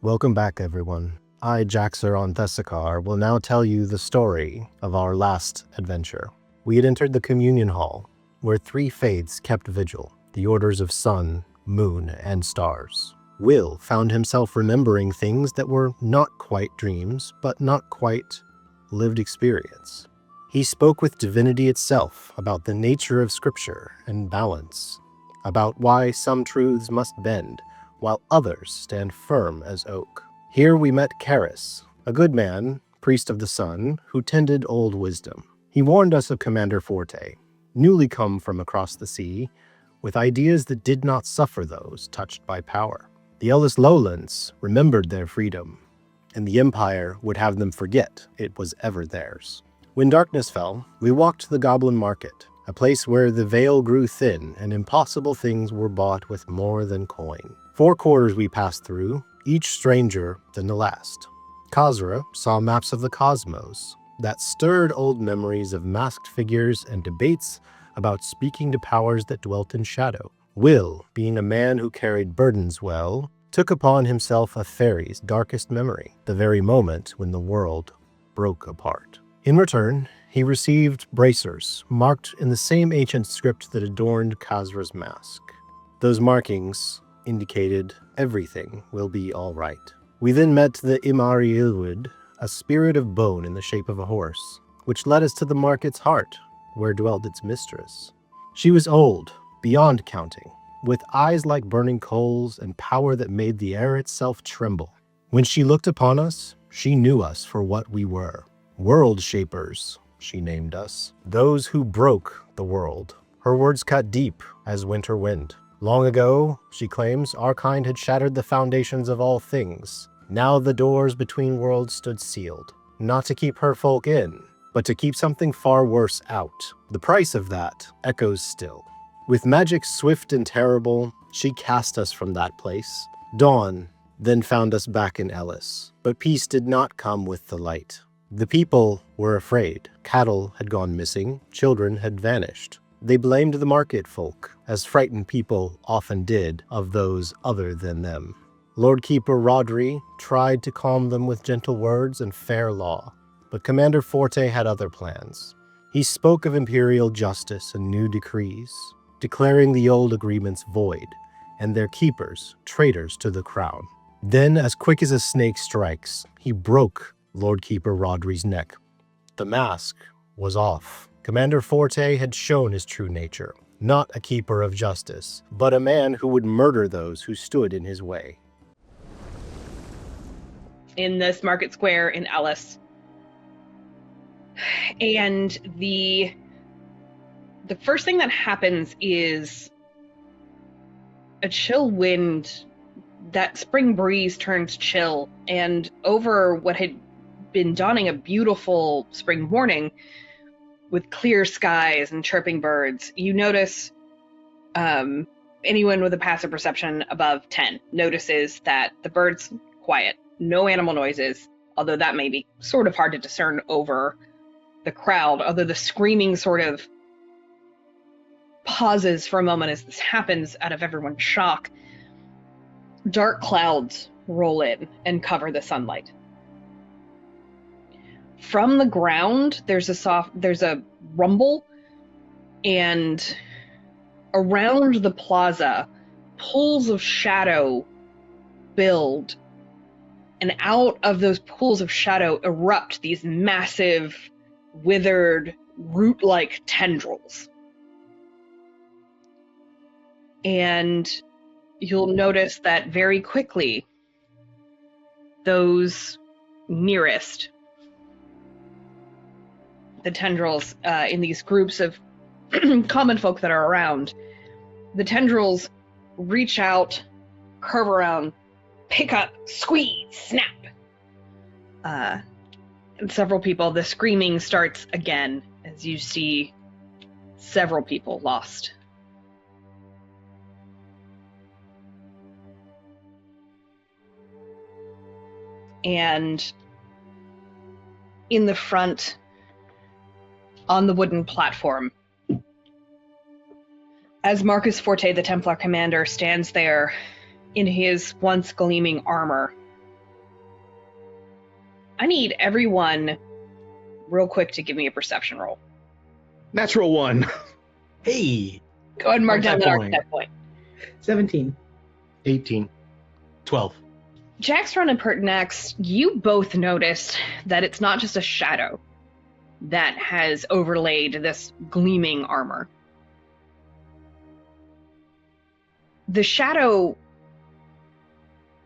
Welcome back, everyone. I, Jaxiron Thesekar, will now tell you the story of our last adventure. We had entered the communion hall, where three faiths kept vigil, the orders of sun, moon, and stars. Will found himself remembering things that were not quite dreams, but not quite lived experience. He spoke with divinity itself about the nature of scripture and balance, about why some truths must bend, while others stand firm as oak. Here we met Karis, a good man, priest of the sun, who tended old wisdom. He warned us of Commander Forte, newly come from across the sea, with ideas that did not suffer those touched by power. The Ellis lowlands remembered their freedom, and the Empire would have them forget it was ever theirs. When darkness fell, we walked to the Goblin Market, a place where the veil grew thin and impossible things were bought with more than coin. 4 quarters we passed through, each stranger than the last. Kazzra saw maps of the cosmos that stirred old memories of masked figures and debates about speaking to powers that dwelt in shadow. Will, being a man who carried burdens well, took upon himself a fairy's darkest memory, the very moment when the world broke apart. In return, he received bracers marked in the same ancient script that adorned Kazzra's mask. Those markings indicated everything will be all right. We then met the Imari Ilwood, a spirit of bone in the shape of a horse, which led us to the market's heart, where dwelt its mistress. She was old, beyond counting, with eyes like burning coals and power that made the air itself tremble. When she looked upon us, she knew us for what we were. World Shapers, she named us. Those who broke the world. Her words cut deep as winter wind. Long ago, she claims, our kind had shattered the foundations of all things. Now the doors between worlds stood sealed, not to keep her folk in, but to keep something far worse out. The price of that echoes still. With magic swift and terrible, she cast us from that place. Dawn then found us back in Ellis, but peace did not come with the light. The people were afraid. Cattle had gone missing, children had vanished. They blamed the market folk, as frightened people often did of those other than them. Lord Keeper Rodri tried to calm them with gentle words and fair law, but Commander Forte had other plans. He spoke of imperial justice and new decrees, declaring the old agreements void, and their keepers traitors to the crown. Then, as quick as a snake strikes, he broke Lord Keeper Rodri's neck. The mask was off. Commander Forte had shown his true nature, not a keeper of justice, but a man who would murder those who stood in his way. In this market square in Ellis. And the first thing that happens is a chill wind. That spring breeze turns chill, and over what had been dawning a beautiful spring morning with clear skies and chirping birds, you notice anyone with a passive perception above 10 notices that the birds quiet, no animal noises, although that may be sort of hard to discern over the crowd, although the screaming sort of pauses for a moment as this happens out of everyone's shock. Dark clouds roll in and cover the sunlight. From the ground, there's a rumble, and around the plaza, pools of shadow build, and out of those pools of shadow erupt these massive, withered, root-like tendrils. And you'll notice that very quickly, those nearest the tendrils in these groups of common folk that are around, the tendrils reach out, curve around, pick up, squeeze, snap. And several people, the screaming starts again as you see several people lost. And in the front, on the wooden platform, as Marcus Forte, the Templar commander, stands there in his once gleaming armor, I need everyone real quick to give me a perception roll. Natural 1. Hey, Go ahead and mark down that Archetype archetype point. 17. 18. 12. Jaxiron and Pertinax, you both noticed that it's not just a shadow that has overlaid this gleaming armor. The shadow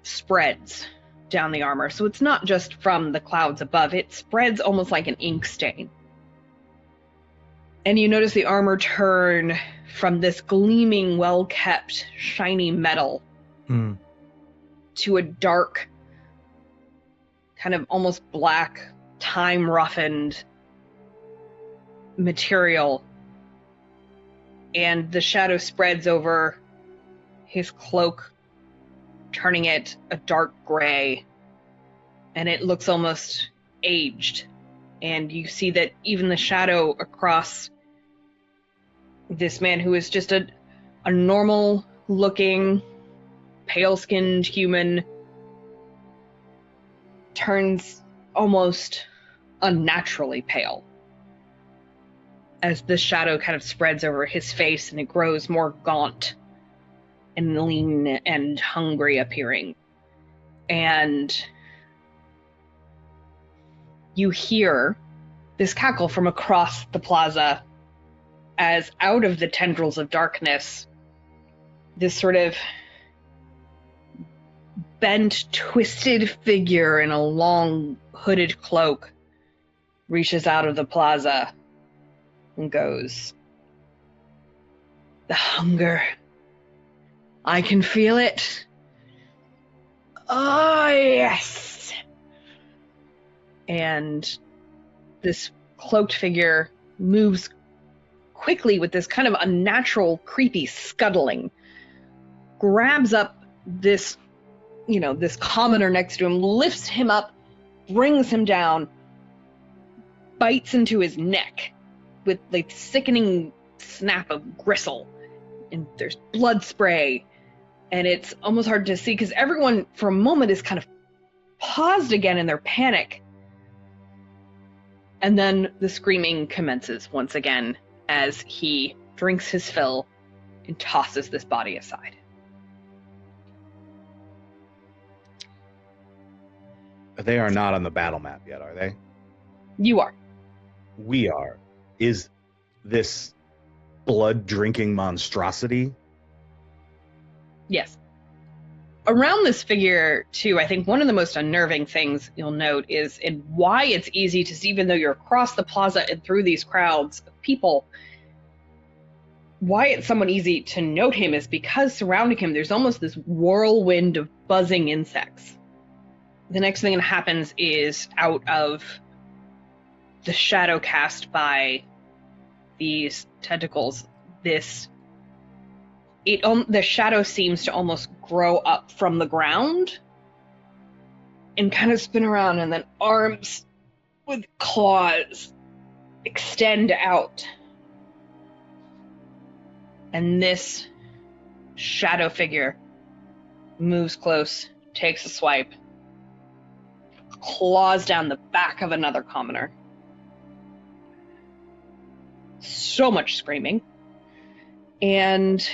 spreads down the armor, so it's not just from the clouds above, it spreads almost like an ink stain. And you notice the armor turn from this gleaming, well-kept, shiny metal to a dark, kind of almost black, time-roughened material. And the shadow spreads over his cloak, turning it a dark gray, and it looks almost aged. And you see that even the shadow across this man, who is just a normal-looking, pale-skinned human, turns almost unnaturally pale as the shadow kind of spreads over his face, and it grows more gaunt and lean and hungry appearing. And you hear this cackle from across the plaza as out of the tendrils of darkness, this sort of bent, twisted figure in a long hooded cloak reaches out of the plaza and goes, "The hunger. I can feel it. Oh, yes." And this cloaked figure moves quickly with this kind of unnatural, creepy scuttling, grabs up this, this commoner next to him, lifts him up, brings him down, bites into his neck with like sickening snap of gristle, and there's blood spray, and it's almost hard to see because everyone for a moment is kind of paused again in their panic. And then the screaming commences once again as he drinks his fill and tosses this body aside. They are not on the battle map yet, are they? You are. We are. Is this blood-drinking monstrosity? Yes. Around this figure, too, I think one of the most unnerving things you'll note is in why it's easy to see, even though you're across the plaza and through these crowds of people, why it's somewhat easy to note him is because surrounding him, there's almost this whirlwind of buzzing insects. The next thing that happens is out of the shadow cast by these tentacles, the shadow seems to almost grow up from the ground and kind of spin around, and then arms with claws extend out. And this shadow figure moves close, takes a swipe, claws down the back of another commoner. So much screaming. And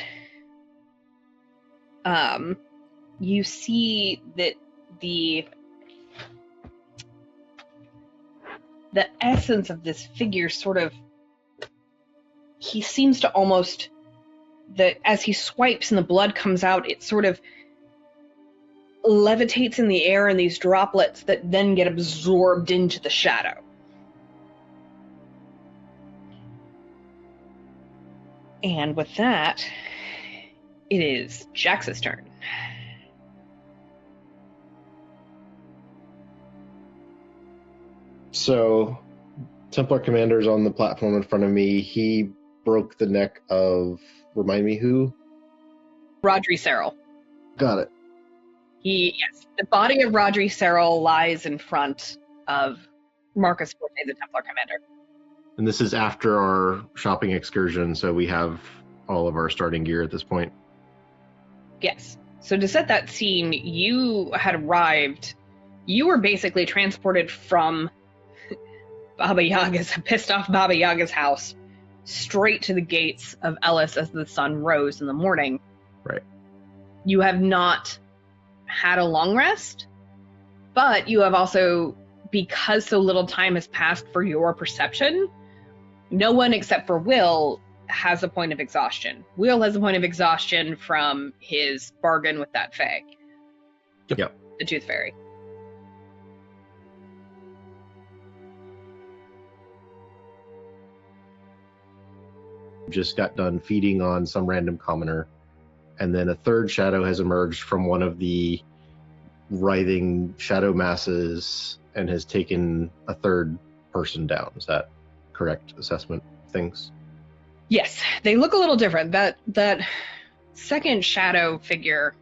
you see that the essence of this figure sort of, he seems to almost, that as he swipes and the blood comes out, it sort of levitates in the air in these droplets that then get absorbed into the shadow. And with that, it is Jax's turn. So, Templar Commander's on the platform in front of me. He broke the neck of, remind me who? Rodri Serral. Got it. Yes, the body of Rodri Serral lies in front of Marcus Forte, the Templar Commander. And this is after our shopping excursion, so we have all of our starting gear at this point. Yes. So to set that scene, you had arrived You were basically transported from pissed off Baba Yaga's house straight to the gates of Ellis as the sun rose in the morning. Right. You have not had a long rest, but you have also, because so little time has passed for your perception, no one except for Will has a point of exhaustion. Will has a point of exhaustion from his bargain with that fae. Yep. The Tooth Fairy. Just got done feeding on some random commoner, and then a third shadow has emerged from one of the writhing shadow masses and has taken a third person down. Is that correct assessment of things? Yes, they look a little different. That second shadow figure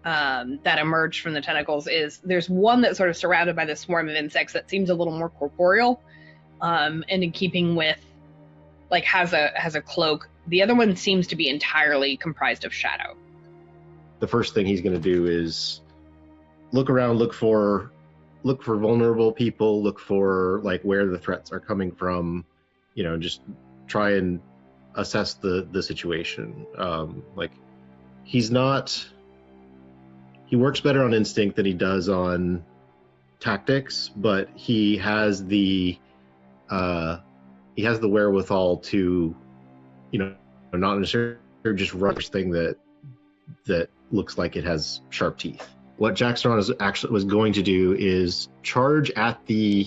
that emerged from the tentacles there's one that's sort of surrounded by this swarm of insects that seems a little more corporeal, and in keeping with, like, has a cloak. The other one seems to be entirely comprised of shadow. The first thing he's going to do is look around, look for vulnerable people, look for like where the threats are coming from, just try and assess the situation. Like, he works better on instinct than he does on tactics, but he has the wherewithal to, not necessarily just rush thing that looks like it has sharp teeth. What Jaxiron was going to do is charge at the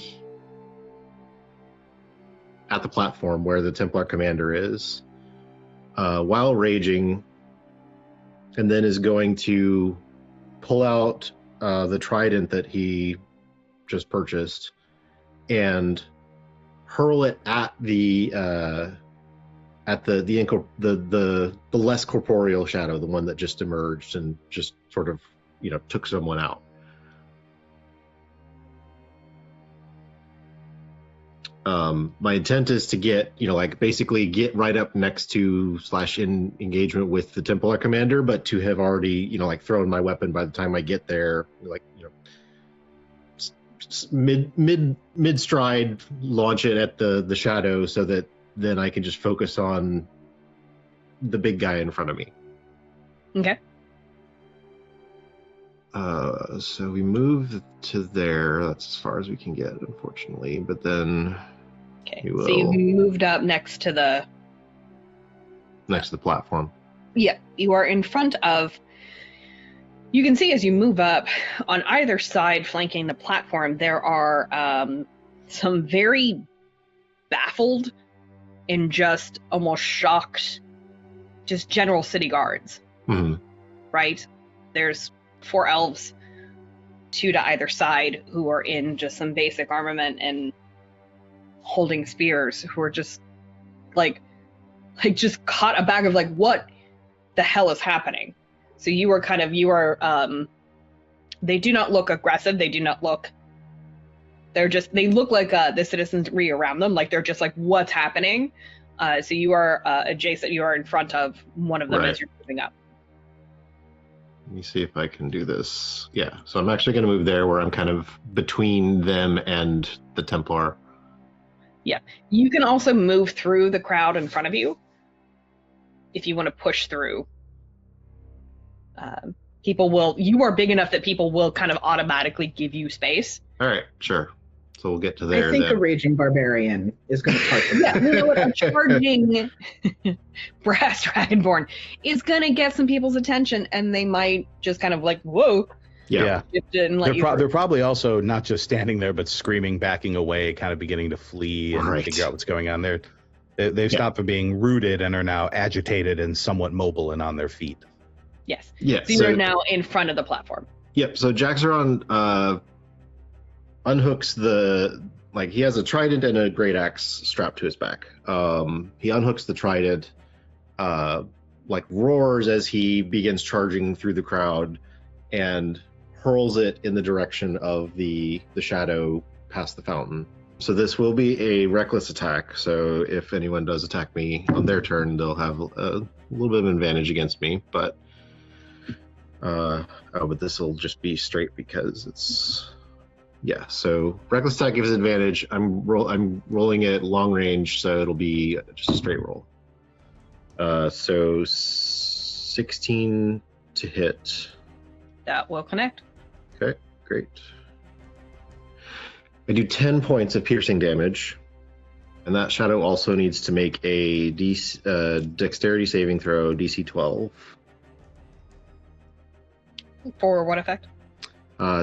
platform where the Templar commander is, while raging, and then is going to pull out the trident that he just purchased and hurl it at the less corporeal shadow, the one that just emerged and just sort of took someone out. My intent is to get basically get right up next to / in engagement with the Templar commander, but to have already thrown my weapon by the time I get there, mid stride, launch it at the shadow so that then I can just focus on the big guy in front of me. Okay. So we move to there. That's as far as we can get, unfortunately. But then, okay. So you moved up next to the platform. Yeah, you are in front of. You can see as you move up, on either side flanking the platform, there are some very baffled and just almost shocked, just general city guards. Mm-hmm. Right? There's 4 elves, 2 to either side, who are in just some basic armament and holding spears, who are just like just caught aback of like, what the hell is happening? So they do not look aggressive. They do not look, they look like the citizenry around them. Like, they're just like, what's happening? So you are adjacent, you are in front of one of them. Right. As you're moving up. Let me see if I can do this. Yeah, so I'm actually going to move there where I'm kind of between them and the Templar. Yeah, you can also move through the crowd in front of you if you want to push through. You are big enough that people will kind of automatically give you space. All right, sure. So we'll get to there. I think then. the raging barbarian is going to part the Yeah, you know what? A charging brass dragonborn is going to get some people's attention, and they might just kind of like, whoa. Yeah. They're probably also not just standing there, but screaming, backing away, kind of beginning to flee and figure out what's going on there. They've stopped from being rooted and are now agitated and somewhat mobile and on their feet. Yes. Yeah. So you're now in front of the platform. Yep. So Jaxiron unhooks he has a trident and a great axe strapped to his back. He unhooks the trident, roars as he begins charging through the crowd, and hurls it in the direction of the shadow past the fountain. So this will be a reckless attack. So if anyone does attack me on their turn, they'll have a little bit of an advantage against me. But But this will just be straight because it's... Yeah, so reckless attack gives advantage. I'm rolling it long range, so it'll be just a straight roll. So 16 to hit. That will connect. Okay, great. I do 10 points of piercing damage, and that shadow also needs to make a dexterity saving throw, DC 12. For what effect?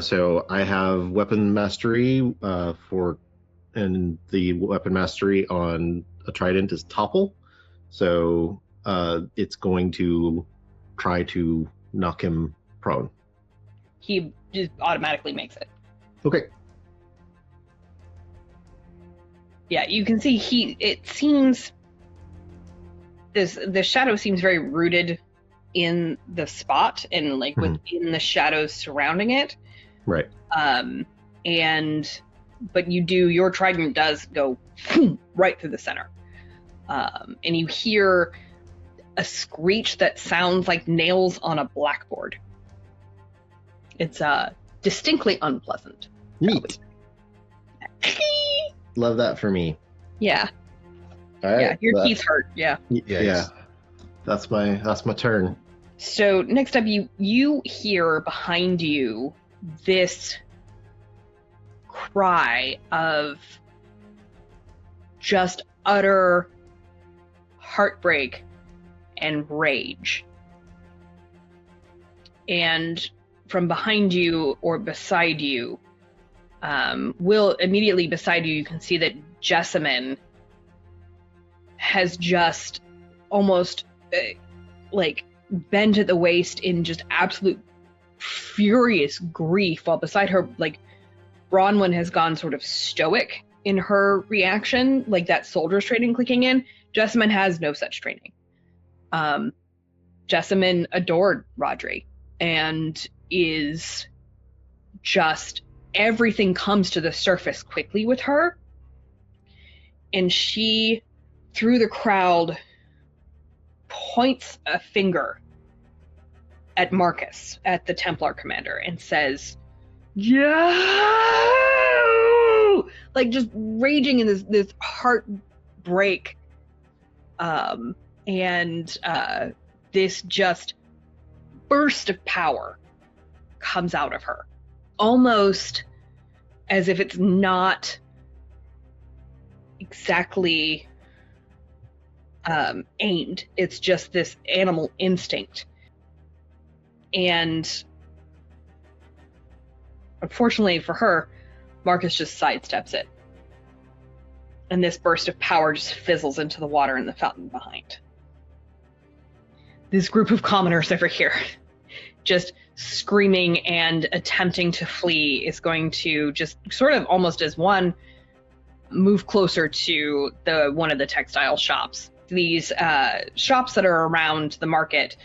So I have weapon mastery and the weapon mastery on a trident is topple. So it's going to try to knock him prone. He just automatically makes it. Okay. Yeah, you can see it seems the shadow seems very rooted in the spot and like within the shadows surrounding it. Right. But your trident does go right through the center. And you hear a screech that sounds like nails on a blackboard. It's distinctly unpleasant. Neat. Love that for me. Yeah. All right, yeah, your teeth hurt. Yeah. Yeah. That's my turn. So next up, you hear behind you this cry of just utter heartbreak and rage. And from behind you or beside you, immediately beside you, you can see that Jessamine has just almost bent at the waist in just absolute furious grief, while beside her, Bronwyn has gone sort of stoic in her reaction, like that soldier's training clicking in. Jessamine has no such training. Jessamine adored Rodri and is just, everything comes to the surface quickly with her. And she, through the crowd, points a finger at Marcus, at the Templar commander, and says, "Yo!" Like just raging in this heartbreak. This just burst of power comes out of her, almost as if it's not exactly aimed. It's just this animal instinct. And unfortunately for her, Marcus just sidesteps it. And this burst of power just fizzles into the water in the fountain behind. This group of commoners over here, just screaming and attempting to flee, is going to just sort of almost as one move closer to one of the textile shops. These shops that are around the market,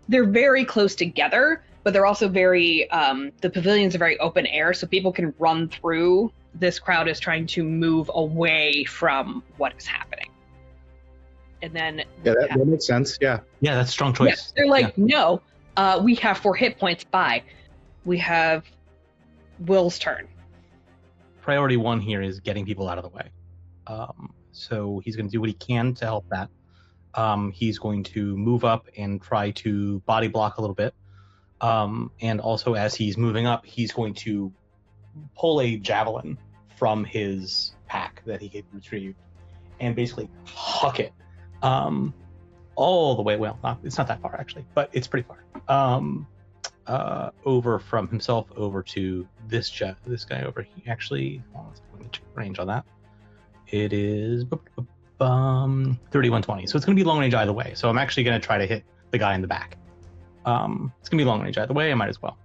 they're very close together, but they're also very, the pavilions are very open air, so people can run through. This crowd is trying to move away from what is happening. And then... Yeah, that makes sense, yeah. Yeah, that's a strong choice. Yeah, they're like, no, we have 4 hit points, bye. We have Will's turn. Priority 1 here is getting people out of the way. So he's going to do what he can to help that. He's going to move up and try to body block a little bit. And also as he's moving up, he's going to pull a javelin from his pack that he had retrieved and basically huck it all the way. Well, it's not that far actually, but it's pretty far. Over from himself over to this guy over here. Actually, let me check the range on that. It is 3120. So it's going to be long range either way. So I'm actually going to try to hit the guy in the back. It's going to be long range either way. I might as well.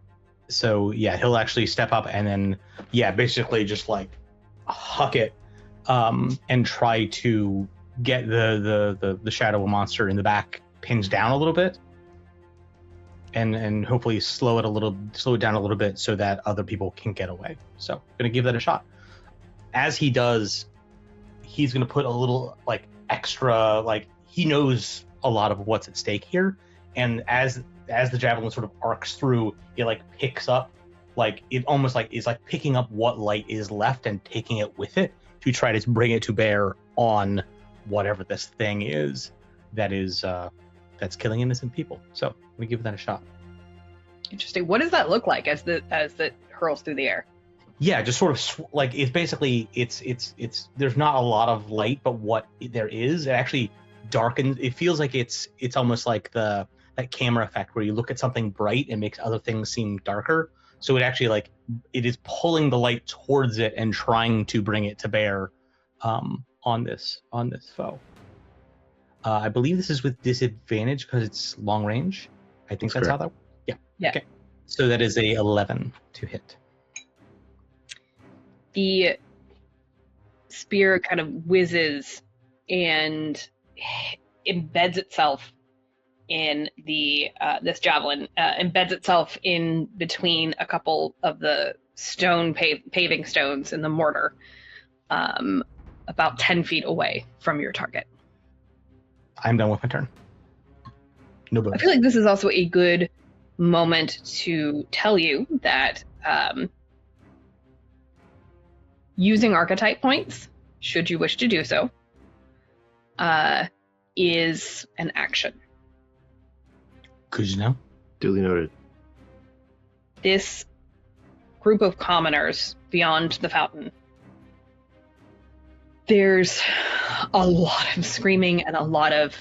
So yeah, he'll actually step up and then basically just like huck it and try to get the shadow monster in the back pinned down a little bit. And hopefully slow it down a little bit so that other people can get away. So gonna give that a shot. As he does, he's gonna put a little extra, he knows a lot of what's at stake here. And as as the javelin sort of arcs through, it like picks up, like it almost like is like picking up what light is left and taking it with it to try to bring it to bear on whatever this thing is that is that's killing innocent people. So we give that a shot. Interesting. What does that look like as it hurls through the air? Yeah, just sort of like it's basically it's there's not a lot of light, but what there is, it actually darkens. It feels like it's almost like that camera effect where you look at something bright and makes other things seem darker. So it actually like it is pulling the light towards it and trying to bring it to bear on this foe. I believe this is with disadvantage because it's long range. I think that's how that. Yeah. Okay. So that is a 11 to hit. The spear kind of whizzes and embeds itself in the this javelin, embeds itself in between a couple of the stone paving stones in the mortar, about 10 feet away from your target. I'm done with my turn. No bonus. I feel like this is also a good moment to tell you that using archetype points, should you wish to do so, is an action. Good to know. Duly noted. This group of commoners beyond the fountain, there's a lot of screaming and a lot of...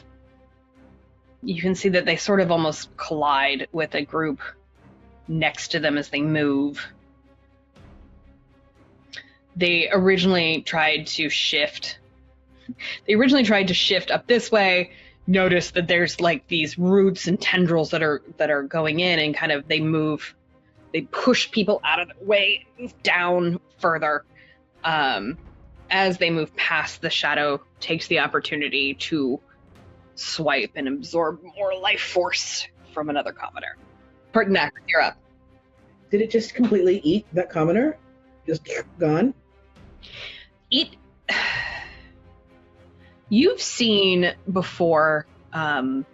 You can see that they sort of almost collide with a group next to them as they move. They originally tried to shift up this way, notice that there's like these roots and tendrils that are going in, and kind of they push people out of the way, move down further. As they move past, the shadow takes the opportunity to swipe and absorb more life force from another commoner. Pertinax, you're up. Did it just completely eat that commoner? Just gone? You've seen before, it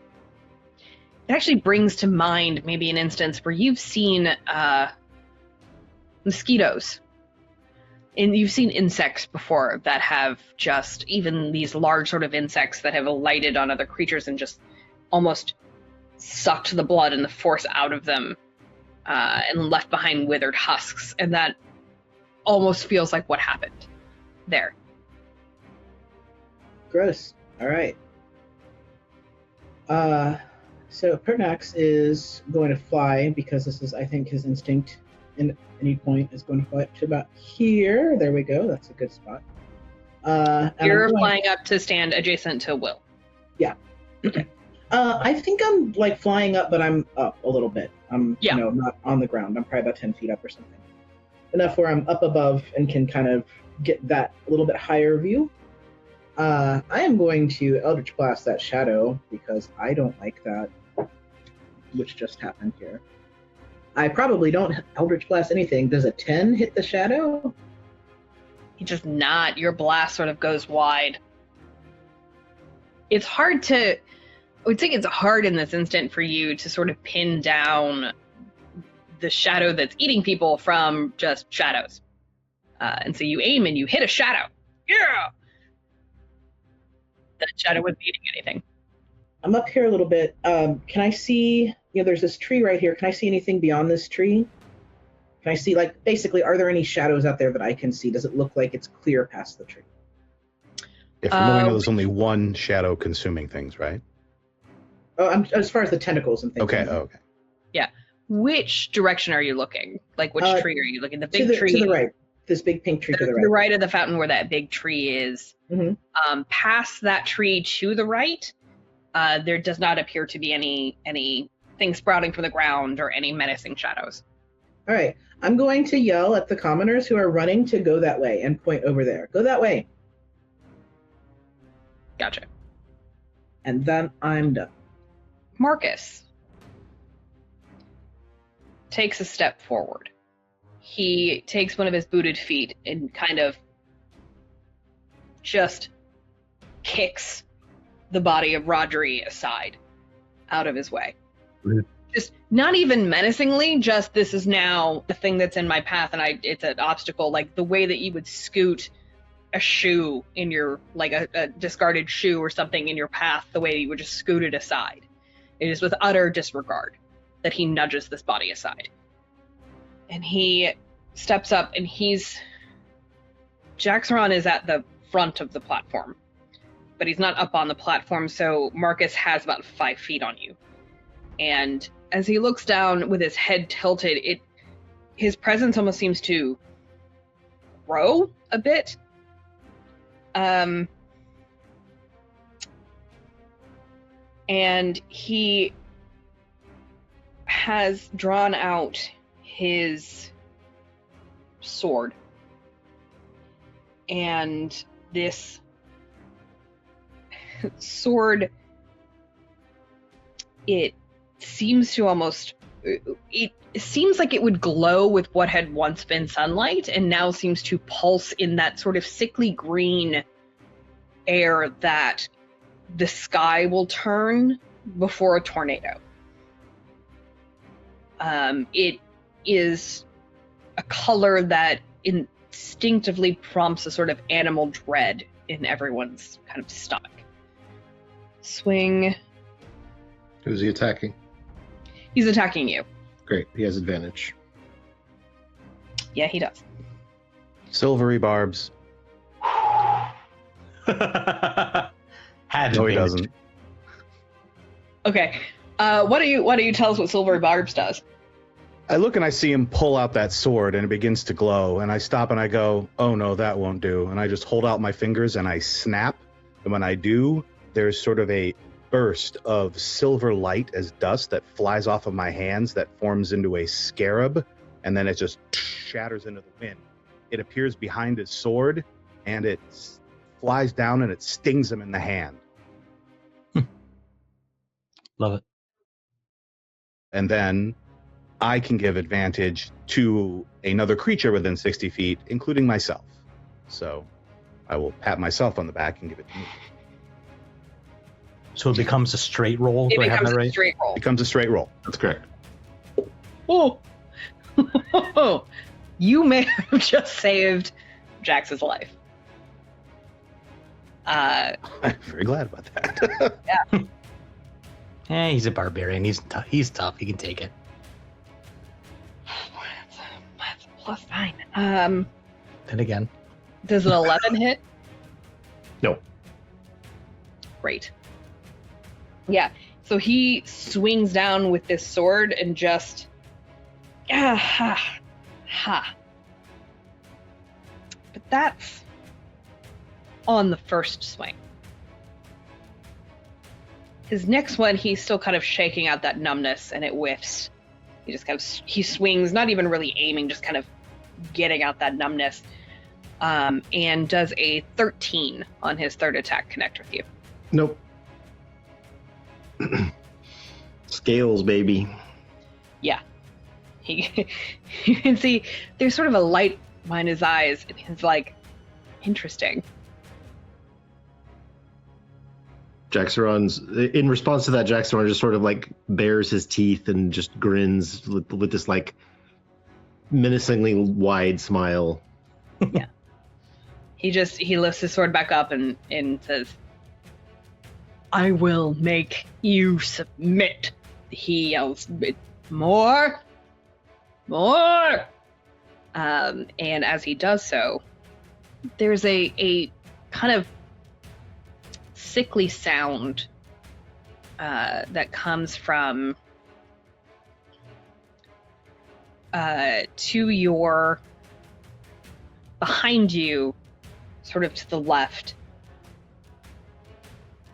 actually brings to mind maybe an instance where you've seen mosquitoes. And you've seen insects before that have just, even these large sort of insects that have alighted on other creatures and just almost sucked the blood and the force out of them and left behind withered husks. And that almost feels like what happened there. Gross. All right. So Pertinax is going to fly because this is, I think, his instinct. And any point is going to fly up to about here. There we go. That's a good spot. You're flying up to stand adjacent to Will. Yeah. Okay. I think I'm like flying up, but I'm up a little bit. I'm not on the ground. I'm probably about 10 feet up or something. Enough where I'm up above and can kind of get that a little bit higher view. I am going to Eldritch Blast that shadow because I don't like that, which just happened here. I probably don't Eldritch Blast anything. Does a 10 hit the shadow? It does not. Your blast sort of goes wide. It's hard to... I would think it's hard in this instant for you to sort of pin down the shadow that's eating people from just shadows. And so you aim and you hit a shadow. Yeah! That shadow wasn't eating anything. I'm up here a little bit. Can I see... there's this tree right here. Can I see anything beyond this tree? Can I see, like, basically, are there any shadows out there that I can see? Does it look like it's clear past the tree? If from what I know, there's only one shadow consuming things, right? Oh, as far as the tentacles and things. Okay, okay. Yeah. Which direction are you looking? Like, which tree are you looking? The big tree? To the right. This big pink tree to the right. To the right of the fountain where that big tree is. Mm-hmm. Past that tree to the right, there does not appear to be anything sprouting from the ground or any menacing shadows. All right. I'm going to yell at the commoners who are running to go that way and point over there. Go that way. Gotcha. And then I'm done. Marcus takes a step forward. He takes one of his booted feet and kind of just kicks the body of Rodri aside, out of his way. Just not even menacingly, just this is now the thing that's in my path and it's an obstacle, like the way that you would scoot a shoe in your, like a discarded shoe or something in your path, the way you would just scoot it aside. It is with utter disregard that he nudges this body aside. And he steps up and Jaxiron is at the front of the platform, but he's not up on the platform, so Marcus has about 5 feet on you. And as he looks down with his head tilted, his presence almost seems to grow a bit. And he has drawn out his sword. And this sword, it seems to almost, it seems like it would glow with what had once been sunlight and now seems to pulse in that sort of sickly green air that the sky will turn before a tornado. It is a color that instinctively prompts a sort of animal dread in everyone's kind of stomach. Swing. Who's he attacking? He's attacking you. Great, he has advantage. Yeah, he does. Silvery barbs. Had No, he advantage. doesn't. Okay. Why don't you tell us what Silvery Barbs does? I look and I see him pull out that sword and it begins to glow. And I stop and I go, oh no, that won't do. And I just hold out my fingers and I snap. And when I do, there's sort of a burst of silver light as dust that flies off of my hands that forms into a scarab. And then it just shatters into the wind. It appears behind his sword and it flies down and it stings him in the hand. Love it. And then I can give advantage to another creature within 60 feet, including myself. So I will pat myself on the back and give it to me. So it becomes a straight roll. It Do I have becomes that a right? straight roll. Becomes a straight roll. That's correct. Oh. You may have just saved Jax's life. I'm very glad about that. Yeah, he's a barbarian. He's tough. He can take it. That's a +9. Then again. Does an 11 hit? No. Great. Yeah. So he swings down with this sword and just ha. But that's on the first swing. His next one, he's still kind of shaking out that numbness and it whiffs. He just kind of, he swings, not even really aiming, just kind of getting out that numbness. And does a 13 on his third attack connect with you. Nope. Scales, baby. Yeah. You can see there's sort of a light behind his eyes. And he's like, interesting. Jaxiron's, in response to that, Jaxiron just sort of like bares his teeth and just grins with this like menacingly wide smile. Yeah. He lifts his sword back up and says, I will make you submit. He yells, more. And as he does so, there's a kind of sickly sound that comes from to your behind you, sort of to the left.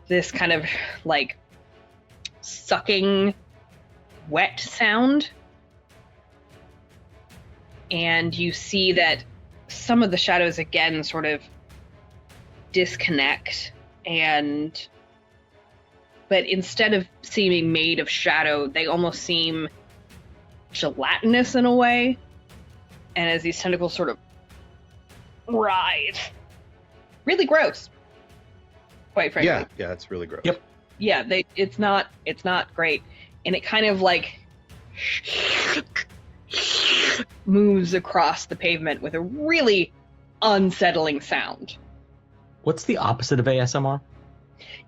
This kind of like sucking wet sound. And you see that some of the shadows again sort of disconnect, but instead of seeming made of shadow, they almost seem gelatinous in a way. And as these tentacles sort of writhe, really gross, quite frankly. Yeah, it's really gross. Yep. Yeah, it's not great. And it kind of like moves across the pavement with a really unsettling sound. What's the opposite of ASMR?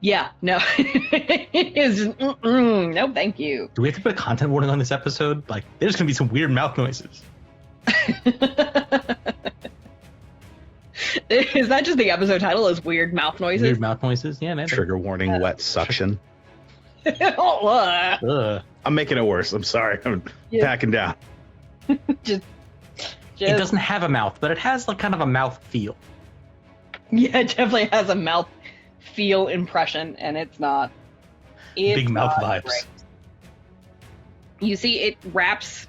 Yeah, no. It's just, no, thank you. Do we have to put a content warning on this episode? Like, there's going to be some weird mouth noises. Is that just the episode title? Is weird mouth noises? Weird mouth noises? Yeah, man. Trigger warning, wet suction. Ugh. I'm making it worse. I'm sorry. I'm backing down. just It doesn't have a mouth, but it has like kind of a mouth feel. Yeah, it definitely has a mouth feel impression, and it's not. Big mouth vibes. Great. You see, it wraps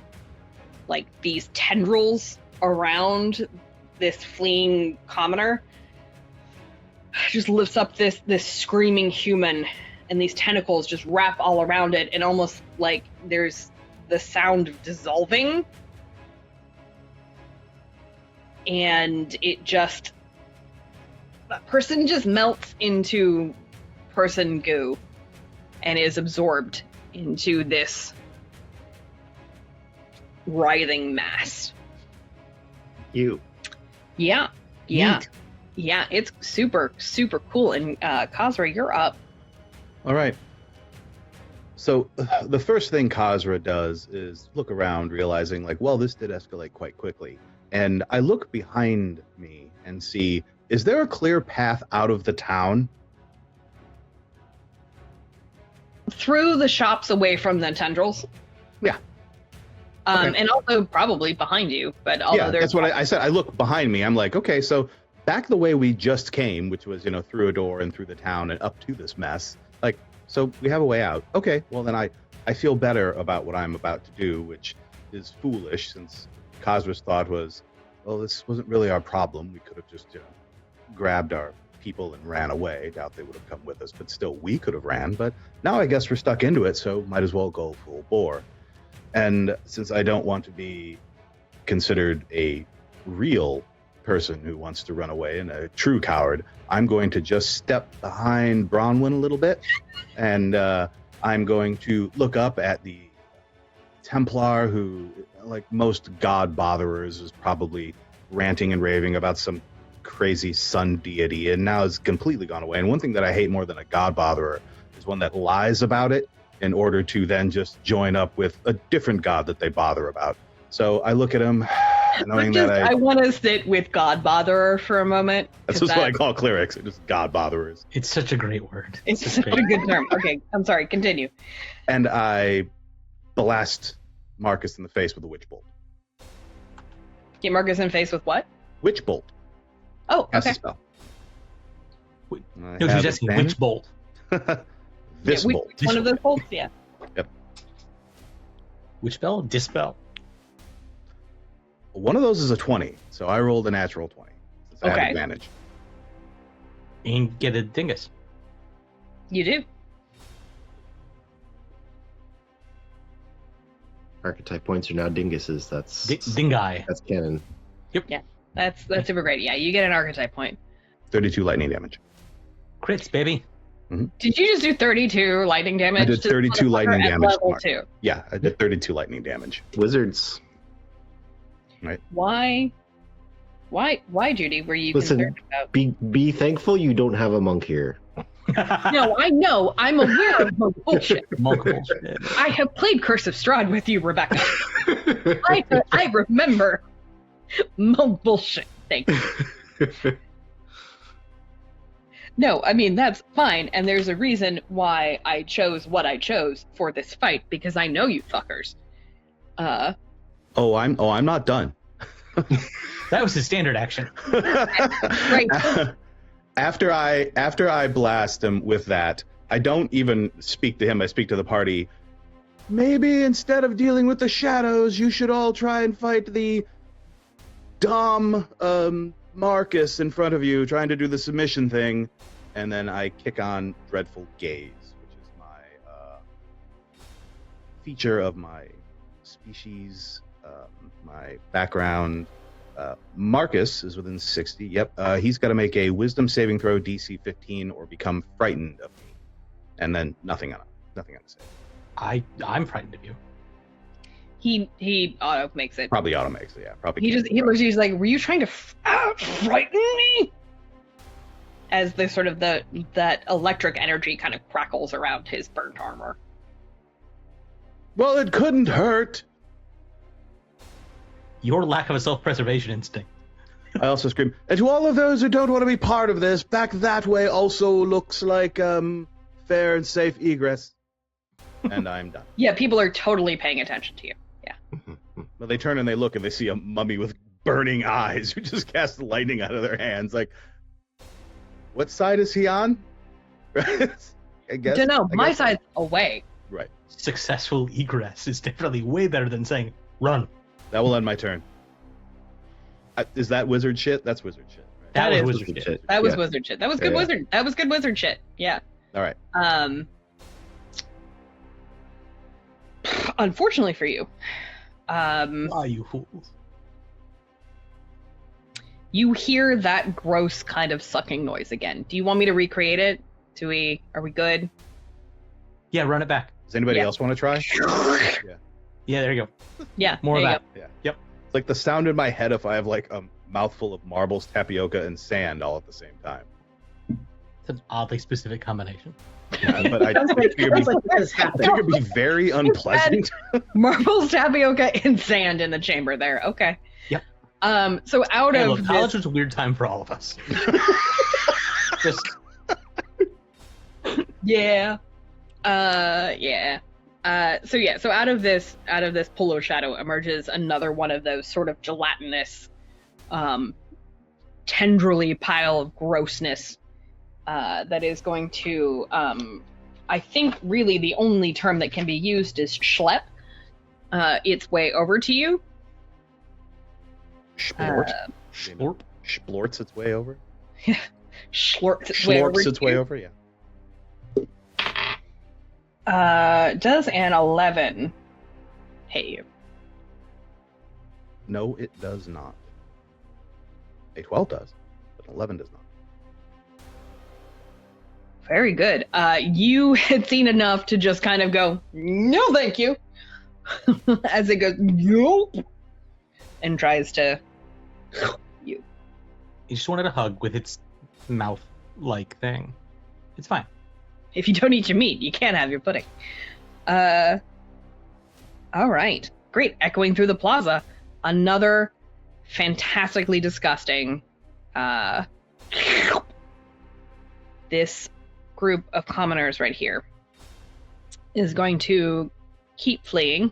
like these tendrils around this fleeing commoner. Just lifts up this screaming human, and these tentacles just wrap all around it, and almost like there's the sound of dissolving. And it just, that person just melts into person goo and is absorbed into this writhing mass. You. Yeah. Neat. Yeah, it's super, super cool. And Kazzra, you're up. All right. So the first thing Kazzra does is look around, realizing like, well, this did escalate quite quickly. And I look behind me and see, is there a clear path out of the town? Through the shops away from the tendrils. Yeah. Okay. And also probably behind you, but although Yeah, there's that's what I said. I look behind me. I'm like, okay, so back the way we just came, which was, through a door and through the town and up to this mess. Like, so we have a way out. Okay, well then I feel better about what I'm about to do, which is foolish since Kazzra's thought was, well, this wasn't really our problem. We could have just, grabbed our people and ran away. Doubt they would have come with us, but still, we could have ran. But now I guess we're stuck into it, so might as well go full bore. And since I don't want to be considered a real person who wants to run away and a true coward, I'm going to just step behind Bronwyn a little bit, and I'm going to look up at the Templar who, like most god botherers, is probably ranting and raving about some crazy sun deity and now has completely gone away. And one thing that I hate more than a god botherer is one that lies about it in order to then just join up with a different god that they bother about. So I look at him, knowing that I want to sit with god botherer for a moment. That's just what I call clerics. They're just god botherers. It's such a great word. It's such a good term. Okay, I'm sorry. Continue. And I blast Marcus in the face with a witch bolt. Get Marcus in the face with what? Witch bolt. Oh, Cast okay. a spell. No, she's asking which bolt. This bolt. Which one of those bolts? Yeah. Yep. Which spell? Dispel. One of those is a 20, so I rolled a natural 20. Since I have Okay. advantage. And get a dingus. You do. Archetype points are now dinguses. That's Dingai. That's canon. That's super great. Yeah, you get an archetype point. 32 lightning damage. Crits, baby. Did you just do 32 lightning damage? I did 32 lightning at damage. level 2. Yeah, I did 32 lightning damage. Wizards. Why, Judy, were you Listen, concerned about? Be thankful you don't have a monk here. No, I know. I'm aware of monk bullshit. Monk bullshit. I have played Curse of Strahd with you, Rebecca. I remember monk bullshit. Thank you. No, I mean, that's fine, and there's a reason why I chose what I chose for this fight, because I know you fuckers. I'm not done. That was his standard action. Right. After I blast him with that, I don't even speak to him. I speak to the party. Maybe instead of dealing with the shadows, you should all try and fight the Dom Marcus in front of you, trying to do the submission thing. And then I kick on Dreadful Gaze, which is my feature of my species, my background. Marcus is within 60. Yep. He's got to make a wisdom saving throw, DC 15, or become frightened of me. And then nothing on to say. I'm frightened of you. He auto makes it. Probably auto makes it, yeah. Probably. He's like, were you trying to frighten me? As the sort of that electric energy kind of crackles around his burnt armor. Well, it couldn't hurt. Your lack of a self-preservation instinct. I also scream, and to all of those who don't want to be part of this, back that way also looks like fair and safe egress. And I'm done. Yeah, people are totally paying attention to you. Yeah. Well, they turn and they look and they see a mummy with burning eyes who just casts lightning out of their hands. Like, what side is he on? I guess. Don't know. My side's away. Right. Successful egress is definitely way better than saying run. That will end my turn. Is that wizard shit? That's wizard shit. Right? That That was is wizard shit. That was wizard shit. That was good wizard. That was good wizard shit. Yeah. All right. Unfortunately for you, Why, you fools? you hear that gross kind of sucking noise again. Do you want me to recreate it? Are we good? Yeah, run it back. Does anybody Yeah. else want to try? Yeah, there you go. Yeah. More of there you that. go. Yeah. Yep. It's like the sound in my head if I have like a mouthful of marbles, tapioca, and sand all at the same time. It's an oddly specific combination. Yeah, but I Sounds like, think it'd this happened. be, it'd be very unpleasant. Marbles, tapioca, and sand in the chamber there. Okay. Yep. So out Hey, of look, college this, was a weird time for all of us. Just yeah. Yeah. So out of this polo shadow emerges another one of those sort of gelatinous, tendrily pile of grossness, that is going to, I think really the only term that can be used is schlep, its way over to you. Splort. Schlorp. Splorts its way over. Schlorps its way over. Schlorps its way over, yeah. Does an 11 hit you? No, it does not. A 12 does, but 11 does not. Very good. You had seen enough to just kind of go, no, thank you, as it goes, nope, and tries to you. You just wanted a hug with its mouth-like thing. It's fine. If you don't eat your meat, you can't have your pudding. All right. Great. Echoing through the plaza, another fantastically disgusting, this group of commoners right here is going to keep fleeing.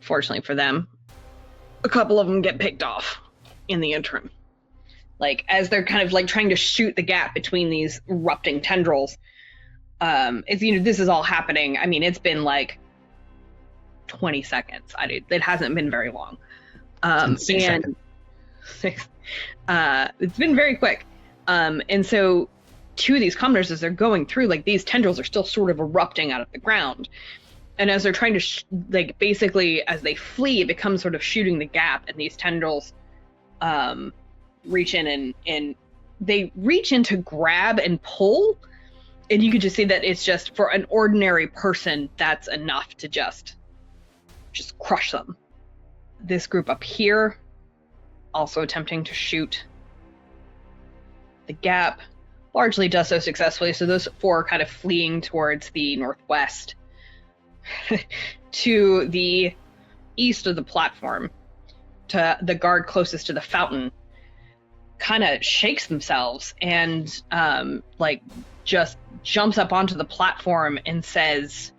Fortunately for them, a couple of them get picked off in the interim. Like, as they're kind of like trying to shoot the gap between these erupting tendrils, this is all happening. I mean, it's been like 20 seconds. It hasn't been very long. It's been 6 seconds. It's been very quick. And so two of these commoners, as they're going through, like, these tendrils are still sort of erupting out of the ground. And as they're trying to, basically, as they flee, it becomes sort of shooting the gap, and these tendrils, reach in and they reach in to grab and pull, and you can just see that it's just, for an ordinary person, that's enough to just crush them. This group up here also attempting to shoot the gap, largely does so successfully, so those four are kind of fleeing towards the northwest to the east of the platform, to the guard closest to the fountain, kind of shakes themselves and just jumps up onto the platform and says,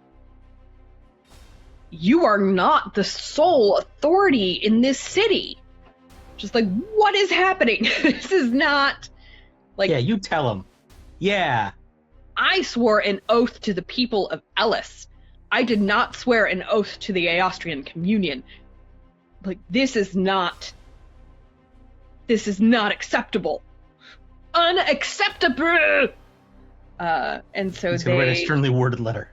"You are not the sole authority in this city." Just like, what is happening? This is not like... Yeah, you tell them. Yeah. I swore an oath to the people of Ellis. I did not swear an oath to the Austrian Communion. Like, this is not acceptable. Unacceptable! And so He's gonna write a sternly worded letter.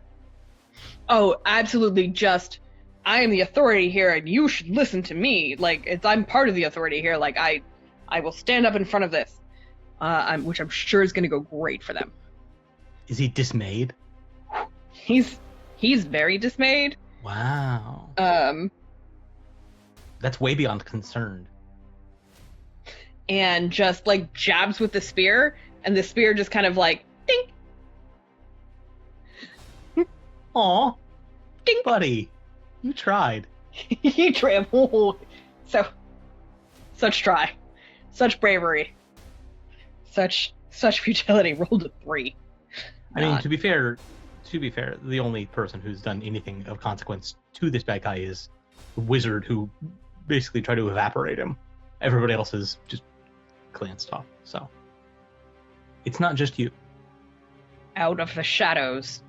Oh, absolutely, just, I am the authority here and you should listen to me. Like, I'm part of the authority here. Like, I will stand up in front of this. Which I'm sure is gonna go great for them. Is he dismayed? He's very dismayed. Wow. That's way beyond concerned. And just like jabs with the spear, and the spear just kind of like dink. Aw, Dink. buddy, you tried. You trample. Such try, such bravery, such futility. Rolled a 3. I mean, to be fair, the only person who's done anything of consequence to this bad guy is the wizard who basically tried to evaporate him. Everybody else is just glanced off. So it's not just you. Out of the shadows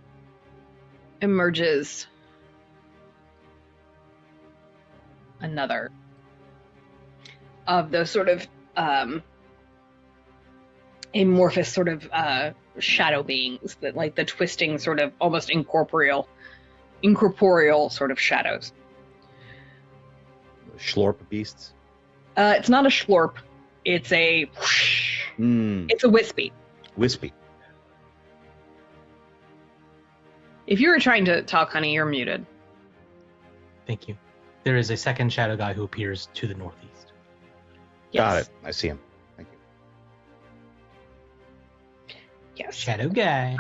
emerges another of those sort of amorphous sort of shadow beings that like the twisting sort of almost incorporeal sort of shadows. Schlorp beasts. It's not a schlorp. It's a it's a wispy. Wispy. If you were trying to talk, honey, you're muted. Thank you. There is a second shadow guy who appears to the northeast. Yes. Got it. I see him. Thank you. Yes. Shadow guy.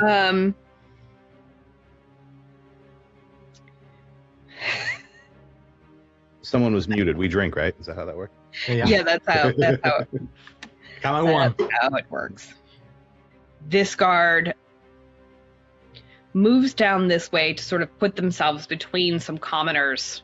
Someone was muted. We drink, right? Is that how that works? Yeah, that's how Got my one. that's how it works. This guard moves down this way to sort of put themselves between some commoners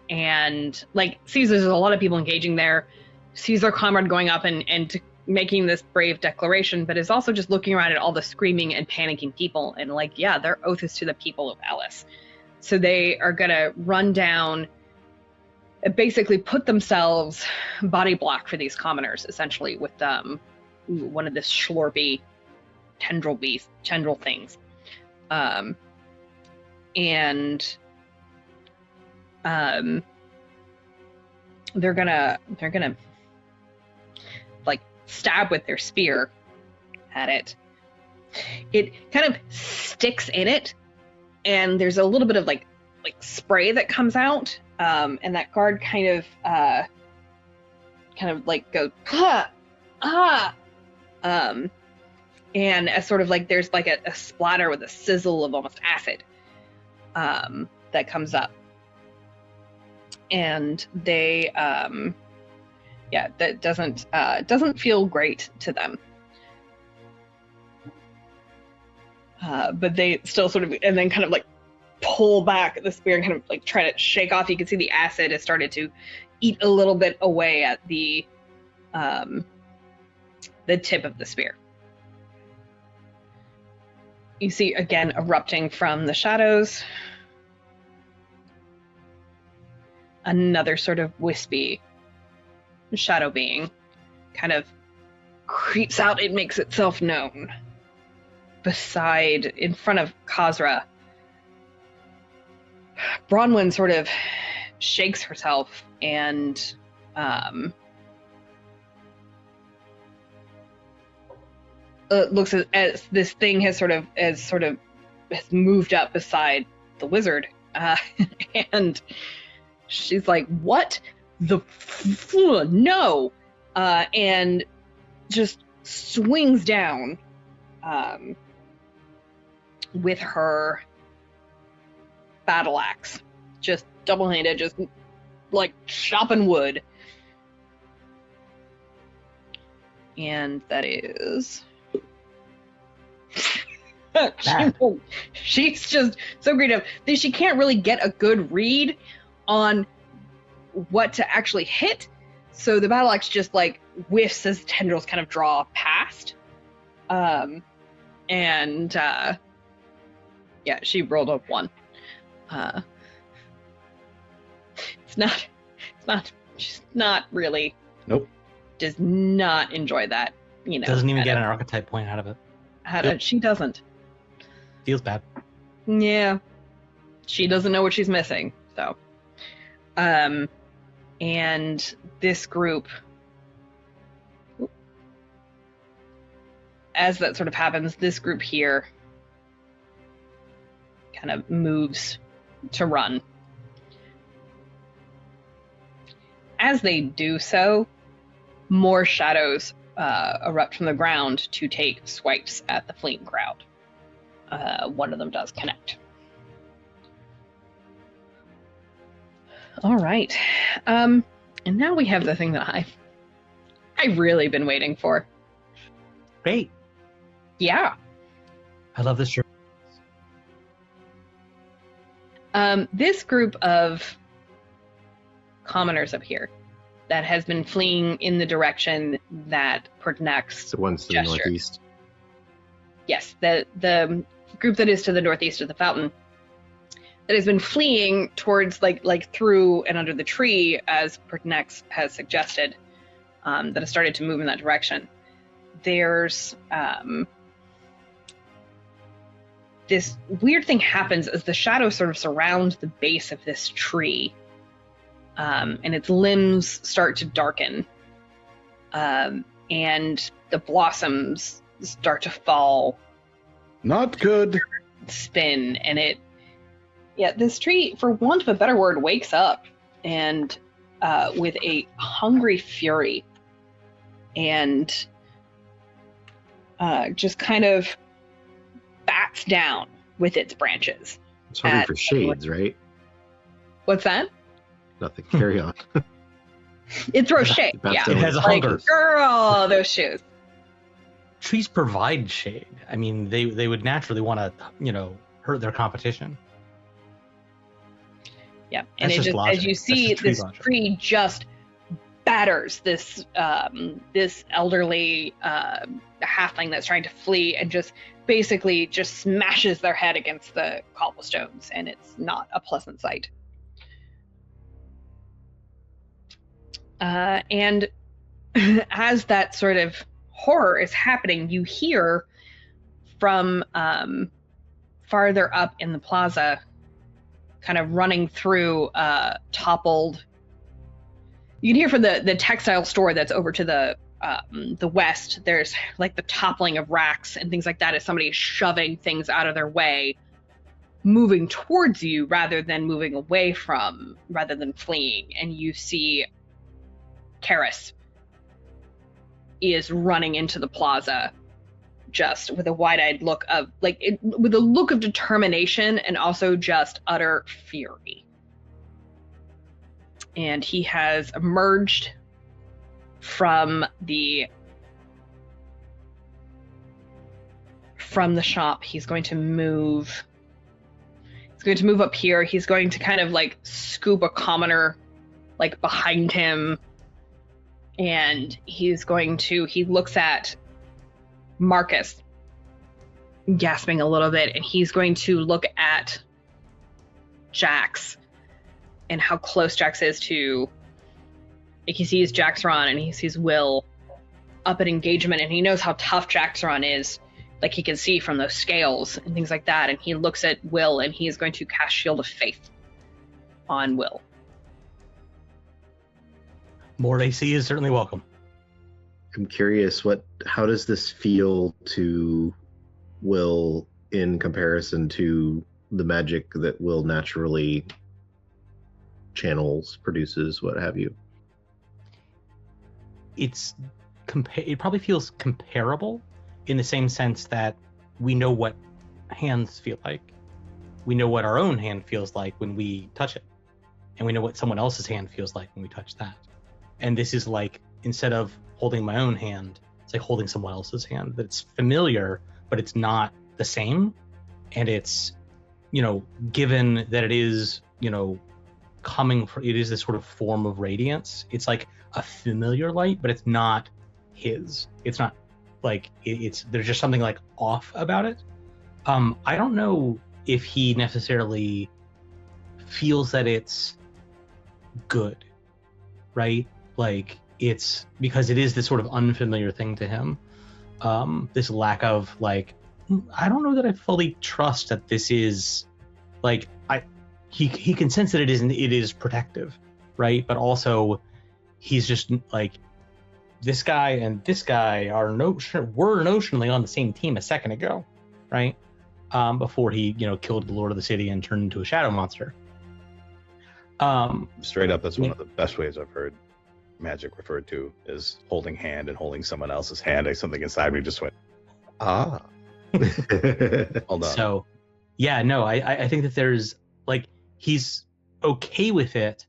and like sees there's a lot of people engaging there, sees their comrade going up and making this brave declaration, but is also just looking around at all the screaming and panicking people and like, yeah, their oath is to the people of Ellis. So they are gonna run down, basically put themselves body block for these commoners, essentially with one of this schlorpy tendril things. They're gonna like stab with their spear at it. It kind of sticks in it, and there's a little bit of like spray that comes out, and that guard kind of like goes and as sort of like there's like a splatter with a sizzle of almost acid that comes up, and they that doesn't feel great to them, but they still sort of and then kind of like pull back the spear and kind of like try to shake off. You can see the acid has started to eat a little bit away at the tip of the spear. You see again erupting from the shadows another sort of wispy shadow being kind of creeps out. It makes itself known in front of Kazzra. Bronwyn sort of shakes herself and looks as this thing has moved up beside the wizard, and she's like, "What the no?" And just swings down with her battle axe, just double-handed, just like chopping wood. And that is she's just so creative that she can't really get a good read on what to actually hit, so the battle axe just like whiffs as tendrils kind of draw past, she rolled a 1. She's not really. Nope. Does not enjoy that, Doesn't even get an archetype point out of it. She doesn't. Feels bad. Yeah. She doesn't know what she's missing, so. And this group, as that sort of happens, this group here kind of moves to run as they do so, more shadows erupt from the ground to take swipes at the fleeing crowd. One of them does connect. All right. And now we have the thing that I've really been waiting for. Great. Yeah. I love this shirt. This group of commoners up here that has been fleeing in the direction that Pertinax The ones to the gestured. northeast. Yes, the group that is to the northeast of the fountain that has been fleeing towards like through and under the tree, as Pertinax has suggested, that has started to move in that direction. There's this weird thing happens as the shadows sort of surround the base of this tree, and its limbs start to darken, and the blossoms start to fall, Not good. spin, and this tree, for want of a better word, wakes up, and with a hungry fury, and just kind of bats down with its branches. It's hungry for shades, right? What's that? Nothing. Carry on. It throws shade. Bats Yeah, down It has a like, hunger. girl, those shoes. Trees provide shade. I mean, they would naturally want to, hurt their competition. Yeah, and That's it just just logic. as you That's see, just tree this logic. tree just batters this this elderly halfling that's trying to flee, and just basically just smashes their head against the cobblestones, and it's not a pleasant sight. And as that sort of horror is happening, you hear from farther up in the plaza, kind of running through toppled. You can hear from the textile store that's over to the west. There's like the toppling of racks and things like that as somebody is shoving things out of their way, moving towards you rather than moving away from, rather than fleeing. And you see Karis is running into the plaza, just with a wide-eyed look of with a look of determination and also just utter fury. And he has emerged from the shop. He's going to move up here. He's going to kind of like scoop a commoner like behind him, and he looks at Marcus, gasping a little bit, and he's going to look at Jax and how close Jax is to, like, he sees Jaxiron and he sees Will up at engagement, and he knows how tough Jaxiron is, like he can see from those scales and things like that, and he looks at Will and he is going to cast Shield of Faith on Will. More AC is certainly welcome. I'm curious, how does this feel to Will in comparison to the magic that Will naturally channels, produces, what have you? It probably feels comparable in the same sense that we know what hands feel like. We know what our own hand feels like when we touch it. And we know what someone else's hand feels like when we touch that. And this is like, instead of holding my own hand, it's like holding someone else's hand. That's familiar, but it's not the same. And it's, given that it is, coming from, it is this sort of form of radiance. It's like a familiar light, but it's not his. It's not like, there's just something like off about it. I don't know if he necessarily feels that it's good, right? Like, it's because it is this sort of unfamiliar thing to him. This lack of, like, I don't know that I fully trust that this is, like, he can sense that it is protective, right? But also, he's just like, this guy and this guy were notionally on the same team a second ago, right? Before he, killed the Lord of the City and turned into a shadow monster. Straight up, that's one of the best ways I've heard. magic referred to as holding hand and holding someone else's hand. Something inside me just went, ah. Hold on. So, yeah, no, I think that there's like he's okay with it.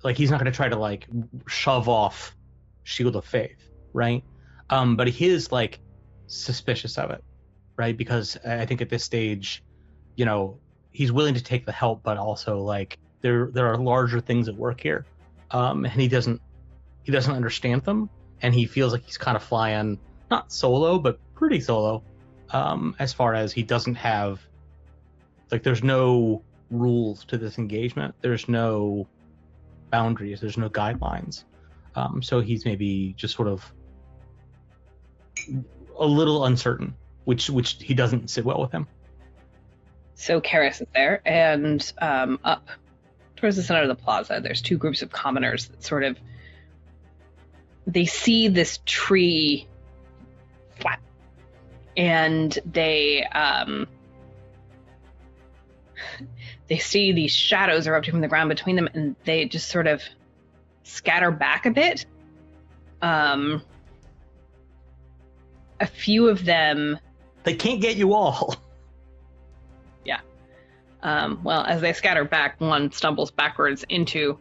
Like he's not going to try to like shove off Shield of Faith, right? But he is like suspicious of it, right? Because I think at this stage, you know, he's willing to take the help, but also like there are larger things at work here, and he doesn't understand them, and he feels like he's kind of flying not solo but pretty solo, as far as he doesn't have like there's no rules to this engagement, there's no boundaries, there's no guidelines, so he's maybe just sort of a little uncertain, which he doesn't sit well with him. So Karis is there, and up towards the center of the plaza, there's two groups of commoners that sort of, they see this tree flat, and they see these shadows erupting from the ground between them, and they just sort of scatter back a bit. A few of them... They can't get you all. Yeah. Well, as they scatter back, one stumbles backwards into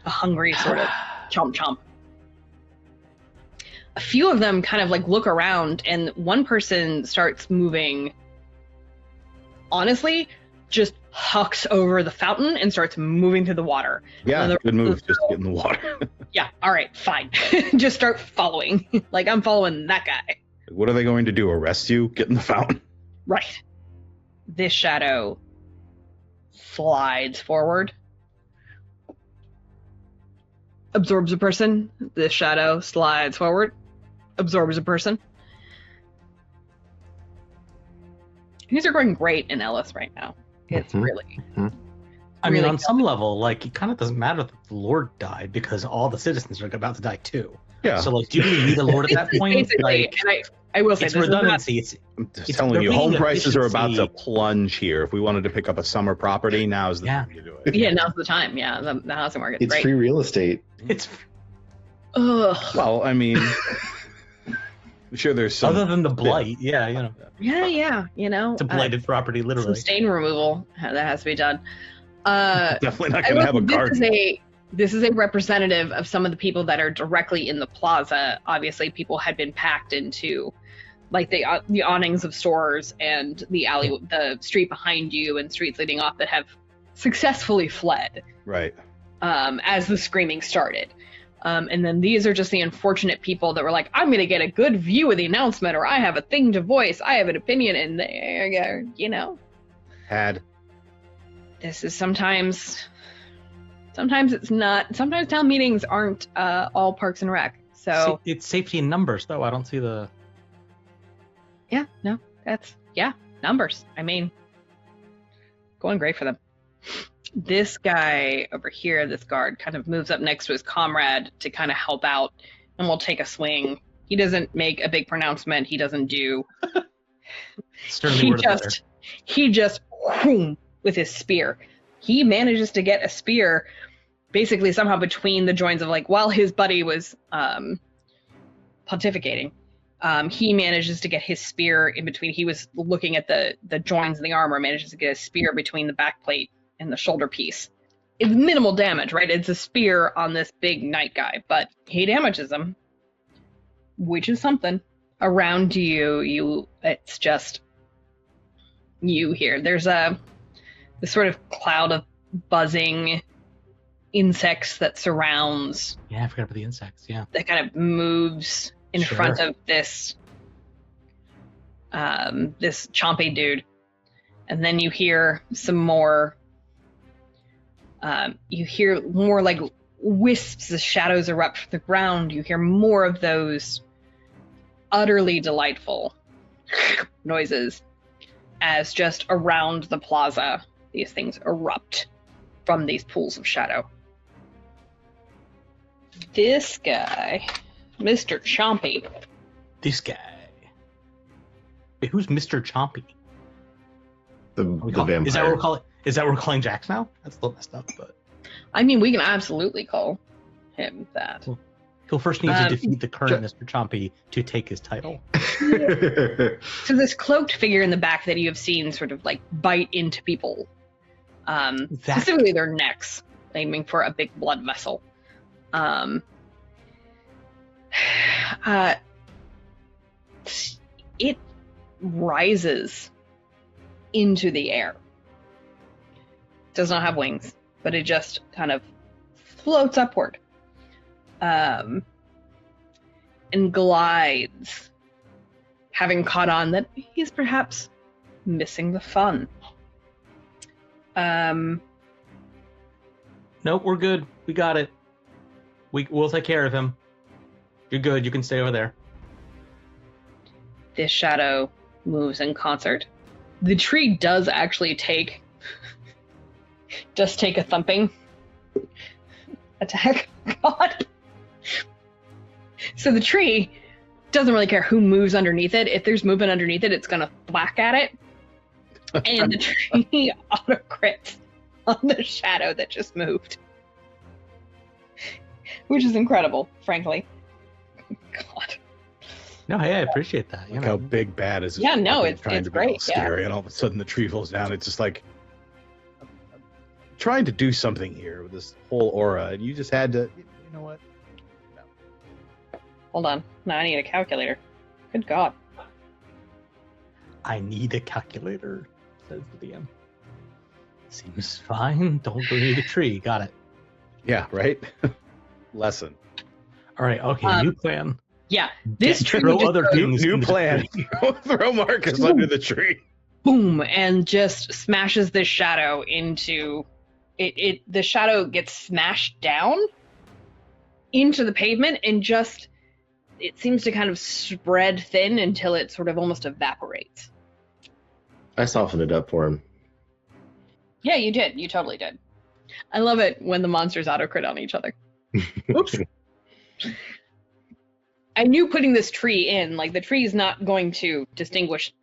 a hungry sort of chomp chomp. A few of them kind of like look around, and one person starts moving, honestly, just hucks over the fountain and starts moving to the water. Yeah, good move. Just get in the water. Yeah, all right, fine. Just start following. Like, I'm following that guy. What are they going to do? Arrest you? Get in the fountain? Right. This shadow slides forward. Absorbs a person. This shadow slides forward. Absorbs a person. Things are going great in Ellis right now. It's really... I mean, on some level, like, it kind of doesn't matter that the Lord died because all the citizens are about to die too. Yeah. So, like, do you really need a Lord at that point? Basically, Like, and I will say it's this redundancy. I'm just telling you, they're home paying prices are about to efficiency. plunge here. If we wanted to pick up a summer property, now's the time to do it. Yeah, now's the time. Yeah, the housing market's It's great. free real estate. It's Ugh. Well, I mean, I'm sure there's some... other than the blight. Yeah, you know, Yeah, you know. it's a blighted property, Some literally. stain removal that has to be done. Definitely not going to have a garden. This is a representative of some of the people that are directly in the plaza. Obviously, people had been packed into, like, the awnings of stores and the alley, the street behind you, and streets leading off that have successfully fled Right. as the screaming started. And then these are just the unfortunate people that were like, I'm going to get a good view of the announcement, or I have a thing to voice, I have an opinion, and there, you know. This is sometimes it's not. Sometimes town meetings aren't all Parks and Rec. So It's safety in numbers, though. I don't see the... yeah, no, that's numbers. I mean, going great for them. This guy over here, this guard, kind of moves up next to his comrade to kind of help out, and will take a swing. He doesn't make a big pronouncement. He doesn't do. He just whoom, with his spear. He manages to get a spear basically somehow between the joints of, like, while his buddy was pontificating, he manages to get his spear in between. He was looking at the joints in the armor, manages to get a spear between the backplate and the shoulder piece. It's minimal damage, right? It's a spear on this big knight guy, but he damages him, which is something. Around you, it's just, you hear, there's this sort of cloud of buzzing insects that surrounds. Yeah, I forgot about the insects. Yeah. That kind of moves in Sure. front of this this chompy dude, and then you hear some more. You hear more like wisps of shadows erupt from the ground. You hear more of those utterly delightful noises as just around the plaza, these things erupt from these pools of shadow. This guy, Mr. Chompy. This guy. Wait, who's Mr. Chompy? The vampire. Is that what we're calling? Is that what we're calling Jax now? That's a little messed up, but I mean, we can absolutely call him that. He'll first need to defeat the current Mr. Chompy to take his title. So this cloaked figure in the back that you have seen sort of like bite into people, specifically their necks, aiming for a big blood vessel. It rises into the air. Does not have wings, but it just kind of floats upward. And glides, having caught on that he's perhaps missing the fun. Nope, we're good. We got it. We'll take care of him. You're good. You can stay over there. This shadow moves in concert. The tree does actually take a thumping attack. God. So the tree doesn't really care who moves underneath it. If there's movement underneath it, it's going to thwack at it. And the tree auto-crits on the shadow that just moved. Which is incredible, frankly. God. No, hey, I appreciate that. Look how big bad is it? Yeah, no, it's trying to be great. all scary, and all of a sudden the tree falls down. It's just like I'm trying to do something here with this whole aura, and you just had to. You know what? No. Hold on. Now I need a calculator. Good God. I need a calculator, says the DM. Seems fine. Don't go near the tree. Got it. Yeah, right? Lesson. All right, okay, new plan. Yeah, this tree throw just other goes things. New into the plan. tree. Throw Marcus under the tree. boom, and just smashes this shadow into it. The shadow gets smashed down into the pavement, and just it seems to kind of spread thin until it sort of almost evaporates. I softened it up for him. Yeah, you did. You totally did. I love it when the monsters auto-crit on each other. Oops. I knew putting this tree in, like, the tree is not going to distinguish,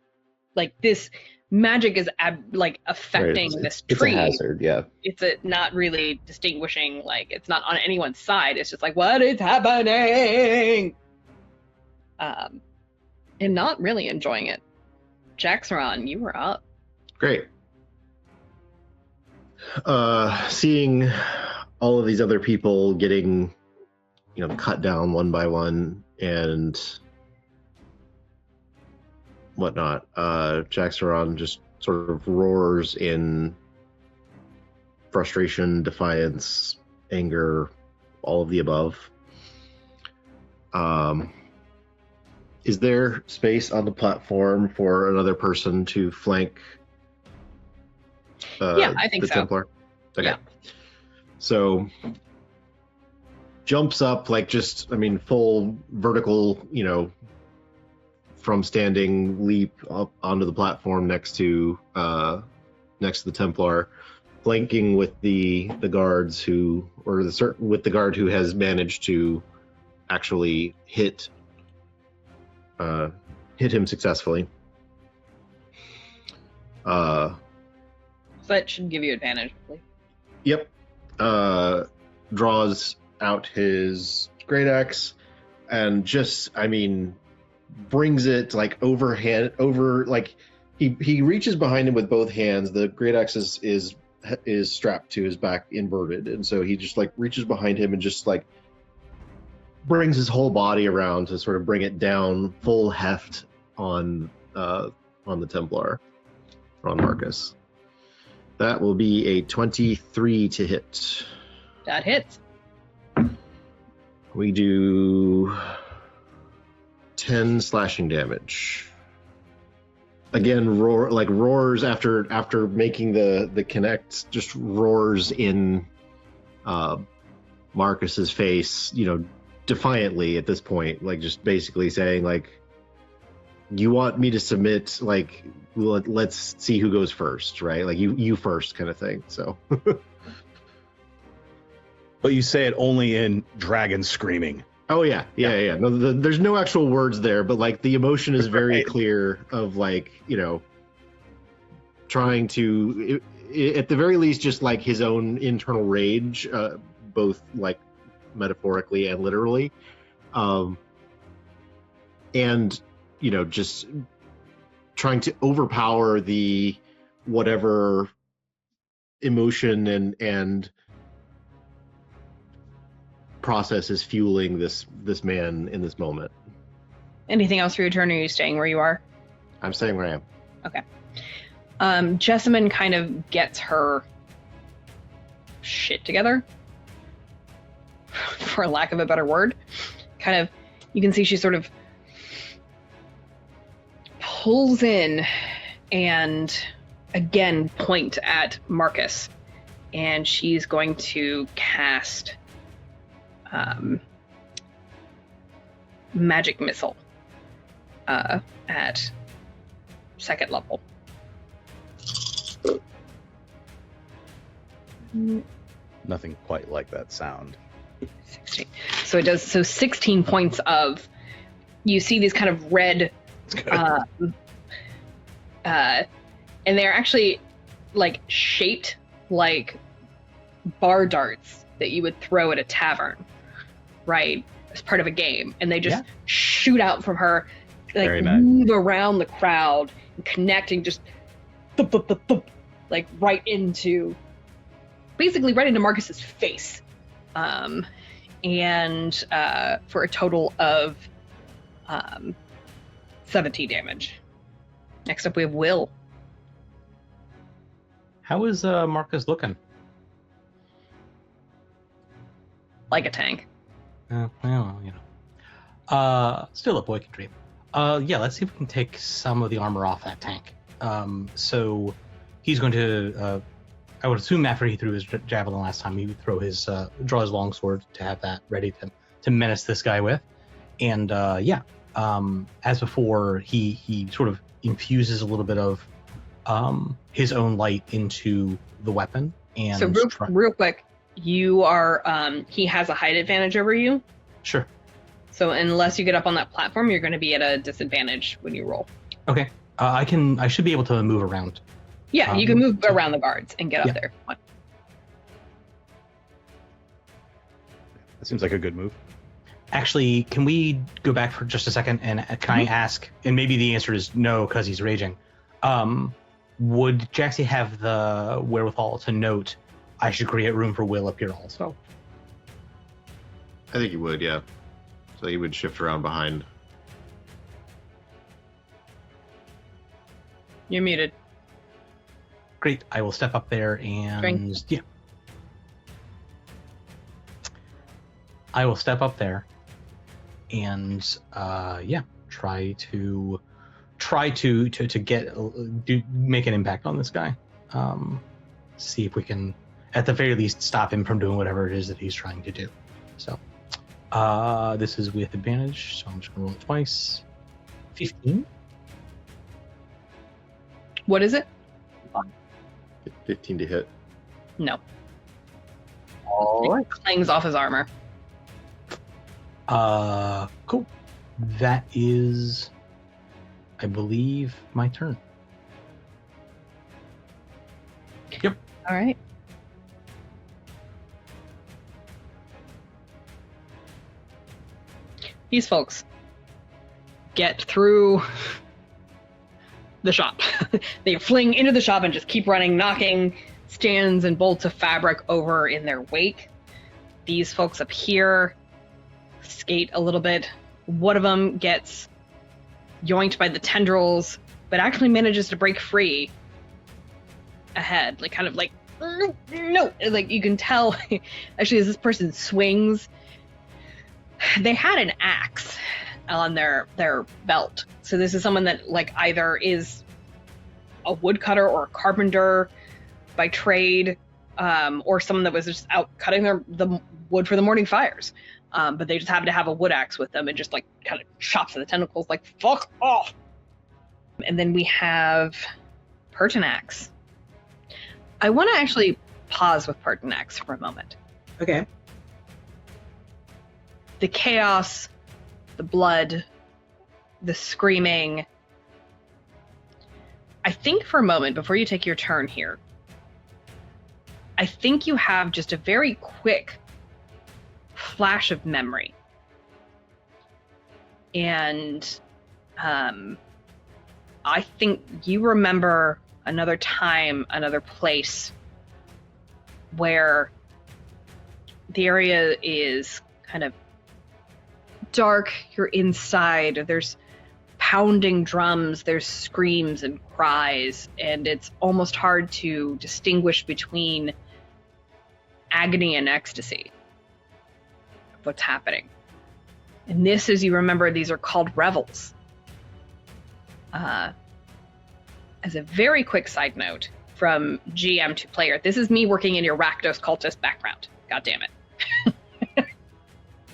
like, this magic is affecting Right. this It's tree. a hazard, yeah. It's not really distinguishing, like, it's not on anyone's side. It's just like, what is happening? And not really enjoying it. Jaxiron, you were up. Great. Seeing all of these other people getting, cut down one by one and whatnot, Jaxiron just sort of roars in frustration, defiance, anger, all of the above. Is there space on the platform for another person to flank? Yeah, I think the so. Templar? Okay. Yeah. So jumps up full vertical, from standing leap up onto the platform next to the Templar, flanking with the guards with the guard who has managed to actually hit him successfully. So that should give you advantage, hopefully. Yep. Draws out his great axe and brings it he reaches behind him with both hands. The great axe is strapped to his back inverted, and so he just reaches behind him and just brings his whole body around to sort of bring it down full heft on the Templar, on Marcus. That will be a 23 to hit. That hits. We do 10 slashing damage. Again, roars after making the connect, just roars in Marcus's face, defiantly at this point, just basically saying you want me to submit, let's see who goes first, right? You first kind of thing. So But you say it only in dragon screaming. oh yeah. No, there's no actual words there, but the emotion is very Right. clear of trying to at the very least just his own internal rage, both metaphorically and literally. And, just trying to overpower the whatever emotion and process is fueling this man in this moment. Anything else for your turn, or are you staying where you are? I'm staying where I am. Okay. Jessamine kind of gets her shit together, for lack of a better word. Kind of, you can see she sort of pulls in and again point at Marcus, and she's going to cast magic missile at 2nd level. Nothing quite like that sound. 16. So it does 16 points of, you see these kind of red and they're actually like shaped like bar darts that you would throw at a tavern, right, as part of a game, and they just shoot out from her, like move around the crowd and connecting, just thump, thump, thump, thump, like basically right into Marcus's face, and for a total of 17 damage. Next up we have Will. How is Marcus looking? Like a tank. Well, still a boy can dream. Let's see if we can take some of the armor off that tank. So he's going to, I would assume after he threw his javelin last time, he would throw his, draw his longsword to have that ready to menace this guy with. And as before, he sort of infuses a little bit of his own light into the weapon. And so real quick, you are, he has a height advantage over you. Sure. So unless you get up on that platform, you're going to be at a disadvantage when you roll. Okay. I should be able to move around. Yeah, you can move around the guards and get up there. That seems like a good move. Actually, can we go back for just a second and can I ask, and maybe the answer is no because he's raging, would Jaxie have the wherewithal to note I should create room for Will up here also? I think he would, yeah. So he would shift around behind. You're muted. Great. I will step up there and I will step up there and try to make an impact on this guy. See if we can at the very least stop him from doing whatever it is that he's trying to do. So this is with advantage, so I'm just gonna roll it twice. 15. What is it? 15 to hit. No. All right. Clangs off his armor. Cool. That is, I believe, my turn. Yep. All right. These folks get through the shop. They fling into the shop and just keep running, knocking stands and bolts of fabric over in their wake. These folks up here skate a little bit. One of them gets yoinked by the tendrils, but actually manages to break free ahead, like kind of like, no, like you can tell actually as this person swings, they had an axe on their belt. So this is someone that like either is a woodcutter or a carpenter by trade, or someone that was just out cutting the wood for the morning fires. But they just happen to have a wood axe with them and just like kind of chops at the tentacles like fuck off. And then we have Pertinax. I want to actually pause with Pertinax for a moment. Okay. The chaos, the blood, the screaming. I think for a moment, before you take your turn here, I think you have just a very quick flash of memory. And I think you remember another time, another place where the area is kind of dark, you're inside, there's pounding drums, there's screams and cries, and it's almost hard to distinguish between agony and ecstasy of what's happening. And this, as you remember, these are called revels. As a very quick side note from GM to player, this is me working in your Rakdos cultist background. God damn it.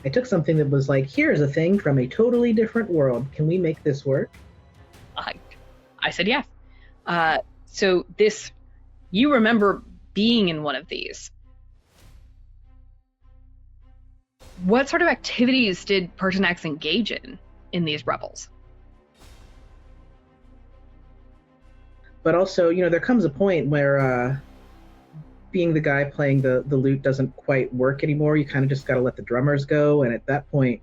I took something that was like, here's a thing from a totally different world. Can we make this work? I said yes. So this, you remember being in one of these. What sort of activities did Pertinax engage in these revels? But also, there comes a point where being the guy playing the lute doesn't quite work anymore. You kind of just got to let the drummers go. And at that point,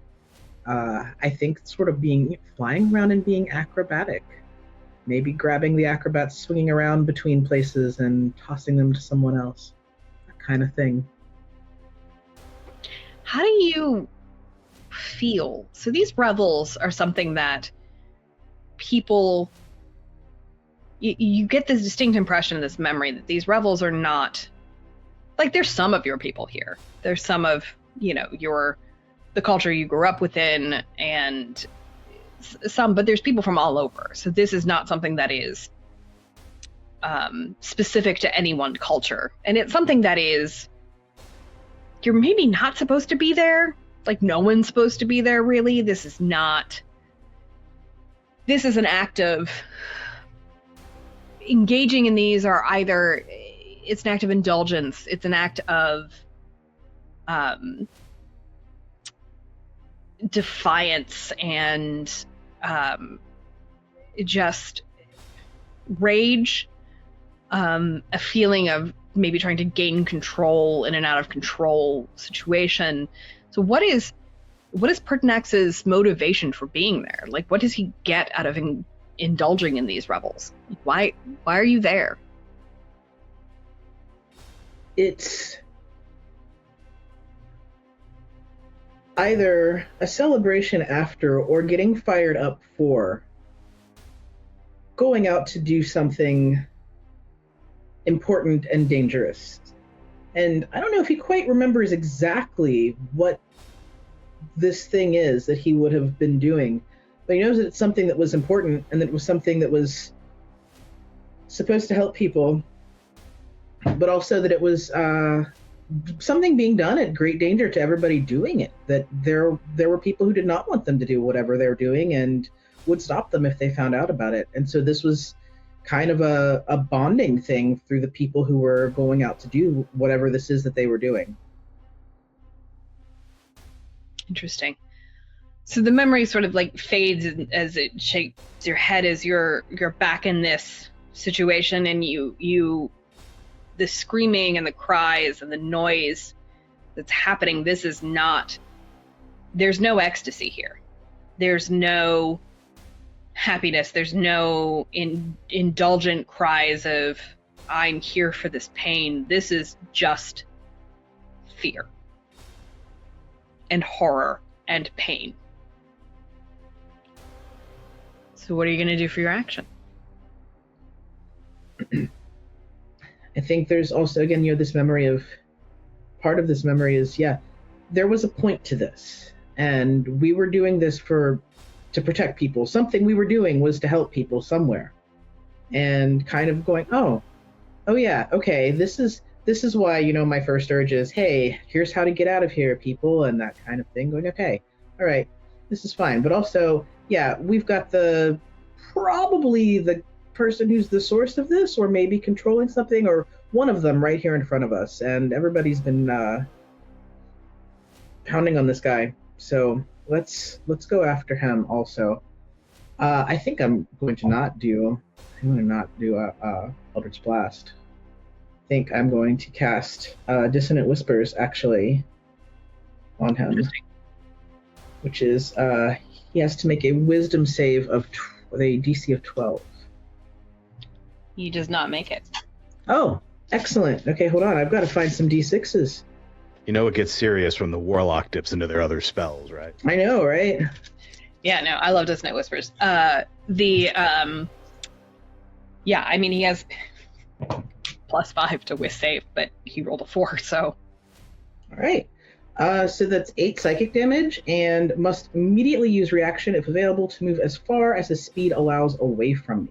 I think sort of flying around and being acrobatic. Maybe grabbing the acrobats, swinging around between places and tossing them to someone else. That kind of thing. How do you feel? So these revels are something that people... You get this distinct impression, this memory, that these revels are not... Like, there's some of your people here. There's some of, the culture you grew up within, and some, but there's people from all over. So this is not something that is specific to any one culture. And it's something that is... You're maybe not supposed to be there. Like, no one's supposed to be there, really. This is not... This is an act of... Engaging in these are either... It's an act of indulgence. It's an act of defiance and just rage. A feeling of maybe trying to gain control in an out of control situation. So what is Pertinax's motivation for being there? Like, what does he get out of indulging in these revels? Why are you there? It's either a celebration after or getting fired up for going out to do something important and dangerous. And I don't know if he quite remembers exactly what this thing is that he would have been doing, but he knows that it's something that was important and that it was something that was supposed to help people, but also that it was something being done at great danger to everybody doing it, that there were people who did not want them to do whatever they're doing and would stop them if they found out about it. And so this was kind of a bonding thing through the people who were going out to do whatever this is that they were doing. Interesting. So the memory sort of like fades as it shakes your head as you're back in this situation, and you the screaming and the cries and the noise that's happening, this is not, there's no ecstasy here. There's no happiness. There's no indulgent cries of, I'm here for this pain. This is just fear and horror and pain. So what are you going to do for your action? I think there's also, again, this memory of, part of this memory is, there was a point to this, and we were doing this to protect people. Something we were doing was to help people somewhere. And kind of going, oh yeah, okay, this is why, my first urge is, hey, here's how to get out of here, people, and that kind of thing. Going, okay, all right, this is fine. But also, we've got probably the person who's the source of this, or maybe controlling something, or one of them right here in front of us, and everybody's been pounding on this guy. So let's go after him also. I think I'm going to not do Eldritch Blast. I think I'm going to cast Dissonant Whispers, actually. on him, which is he has to make a wisdom save with a DC of 12. He does not make it. Oh, excellent. Okay, hold on. I've got to find some D6s. You know it gets serious when the warlock dips into their other spells, right? I know, right? Yeah, no, I love Dust Night Whispers. Yeah, I mean, he has +5 to Wisp save, but he rolled a 4, so. All right. So that's 8 psychic damage, and must immediately use reaction if available to move as far as his speed allows away from me.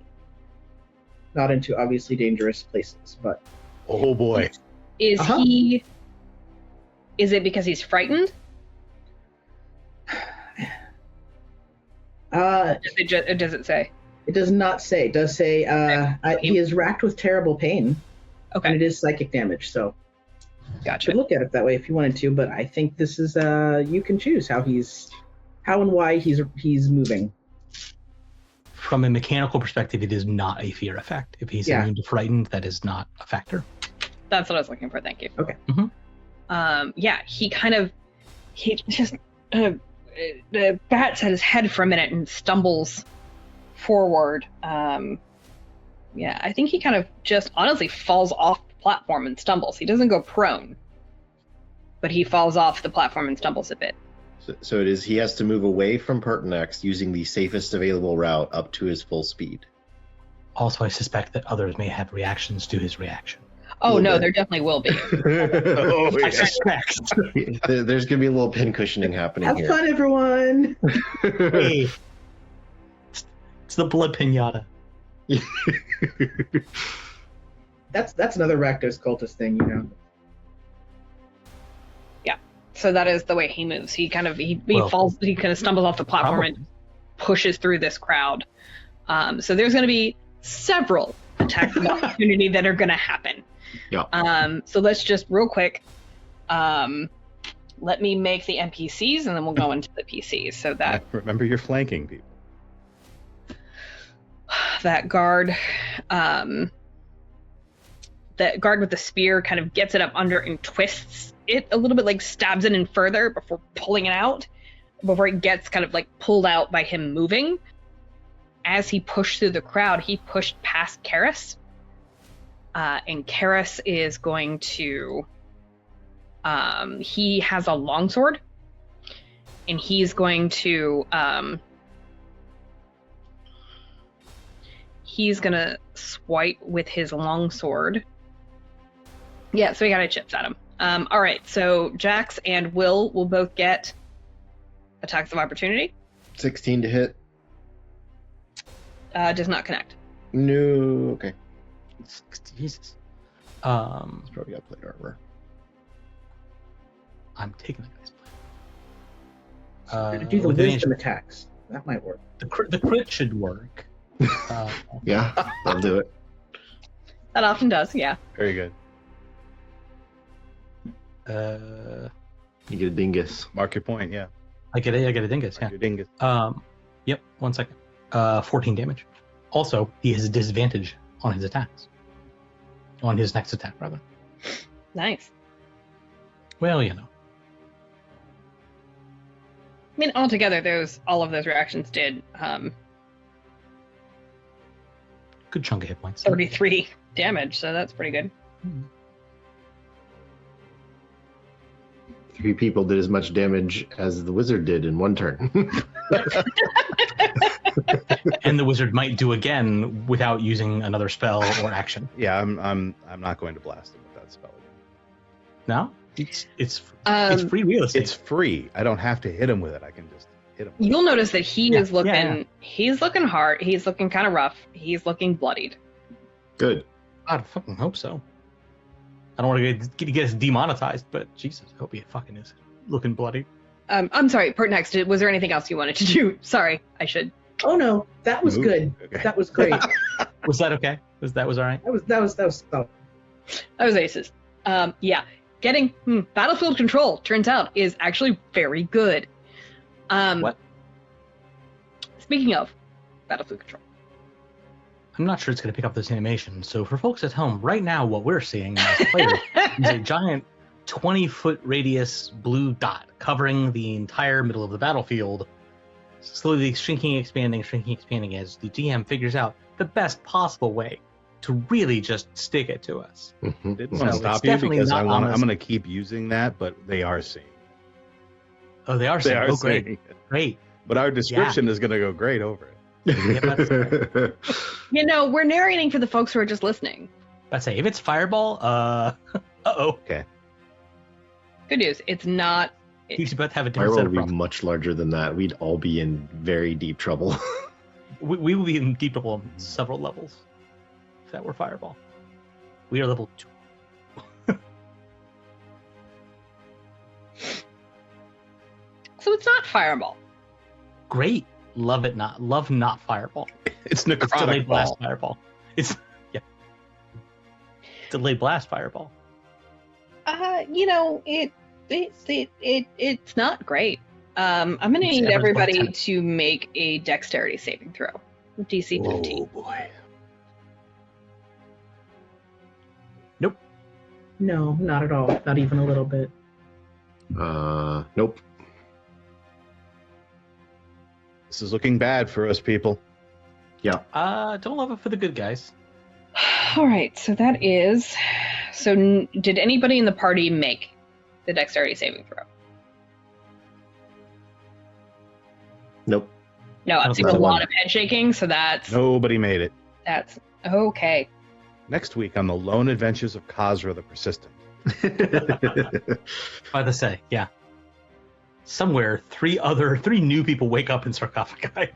Not into obviously dangerous places, but. Oh boy. Is he? Is it because he's frightened? Does it say? It does not say. It does say he is racked with terrible pain. Okay. And it is psychic damage, so. Gotcha. Could look at it that way if you wanted to, but I think this is you can choose how and why he's moving. From a mechanical perspective, it is not a fear effect. If he's immune to frightened, that is not a factor. That's what I was looking for. Thank you. Okay. Yeah, he just bats at his head for a minute and stumbles forward. Yeah, I think he kind of just honestly falls off the platform and stumbles. He doesn't go prone, but he falls off the platform and stumbles a bit. So it is he has to move away from Pertinax using the safest available route up to his full speed. Also, I suspect that others may have reactions to his reaction. Oh no, there definitely will be. I suspect. There's going to be a little pin cushioning happening Have here. fun, everyone! Hey, it's the blood pinata. That's another Rakdos cultist thing, you know. Yeah. So that is the way he moves. He kind of stumbles off the platform and pushes through this crowd. So there's going to be several attacks of opportunity that are going to happen. Yeah. So let's just real quick. Let me make the NPCs and then we'll go into the PCs. So that Remember you're flanking people. that guard with the spear kind of gets it up under and twists it a little bit, like stabs it in further before pulling it out, before it gets kind of like pulled out by him moving. As he pushed through the crowd, he pushed past Karis. And Karis is going to he has a longsword, and he's going to swipe with his longsword. Yeah, so he got a chips at him. All right, so Jax and Will both get attacks of opportunity. 16 to hit. Does not connect. No, okay. Jesus. It's probably got plate armor. I'm taking the guy's plate. Do the with wisdom attacks. That might work. The crit should work. Yeah, I'll do it. That often does, yeah. Very good. You get a dingus. Mark your point, yeah. I get a dingus, Mark your dingus. Yep, 1 second. 14 damage. Also, he has a disadvantage on his attacks. On his next attack, rather. Nice. Well, you know. I mean, altogether, all of those reactions did Good chunk of hit points. 33 damage, so that's pretty good. 3 people did as much damage as the wizard did in 1 turn. And the wizard might do again without using another spell or action. Yeah, I'm not going to blast him with that spell again. No? It's free real estate. It's free. I don't have to hit him with it. I can just hit him. You'll notice that he's looking hard. He's looking kind of rough. He's looking bloodied. Good. I fucking hope so. I don't want to get us demonetized, but Jesus, I hope he fucking is looking bloody. I'm sorry, Pertinax, was there anything else you wanted to do? Sorry, I should. Oh no, that was good. Okay. That was great. Was that okay? Was all right? That was That was aces. Yeah, getting battlefield control, turns out, is actually very good. What? Speaking of battlefield control. I'm not sure it's going to pick up this animation. So for folks at home, right now, what we're seeing as players is a giant 20-foot radius blue dot covering the entire middle of the battlefield, slowly shrinking, expanding as the GM figures out the best possible way to really just stick it to us. Didn't So want to it's stop you definitely because not I'm on us. going to keep using that, but they are seeing. Oh, they are They saying, are oh, great, seeing. great. But our description is going to go great over it. You know, we're narrating for the folks who are just listening. I'd say if it's fireball, uh-oh. Good news, it's not. He's about to have a different Firewall set would of be problems. much larger than that. We'd all be in very deep trouble. We will be in deep trouble on several levels if that were fireball. We are level 2. So it's not fireball. Great. Love not fireball. It's It's delayed necrotic blast ball. fireball. It's delayed blast fireball. You know, it's not great. I'm gonna It's need average everybody about 10. to make a dexterity saving throw. DC 15. Oh boy. No, not at all. Not even a little bit. Nope. This is looking bad for us people. Yeah. Don't love it for the good guys. All right, so that is. So, did anybody in the party make the dexterity saving throw? Nope. No, I I'm don't seeing think a so. lot of head shaking, so that's Nobody made it. okay. Next week on the Lone Adventures of Kazzra the Persistent. By the say, yeah. Somewhere, three new people wake up in sarcophagi.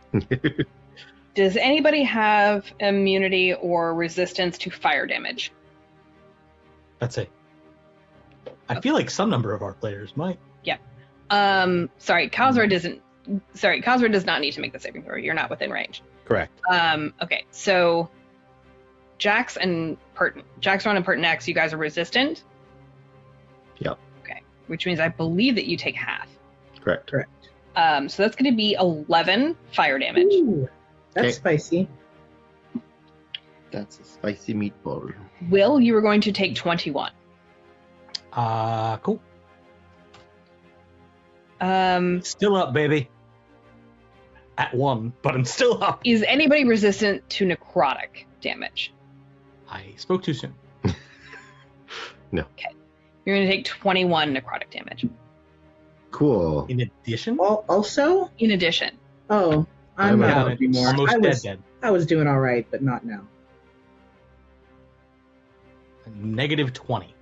Does anybody have immunity or resistance to fire damage? That's it. I feel like some number of our players might. Sorry, Kazzra doesn't. Sorry, Kazzra does not need to make the saving throw. You're not within range. Correct. Okay, so Jaxiron and Pertinax, you guys are resistant. Yep. Okay, which means I believe that you take half. Correct. Correct. So that's going to be 11 fire damage. Ooh, that's Okay. spicy. That's a spicy meatball. Will, you are going to take 21. Cool. Is Still up, baby. At 1, but I'm still up. anybody resistant to necrotic damage? I spoke too soon. You're going to take 21 necrotic damage. Cool. In addition, Also? In addition, Oh, I'm I'm not out. anymore. almost dead. I was doing all right, but not now. Negative 20.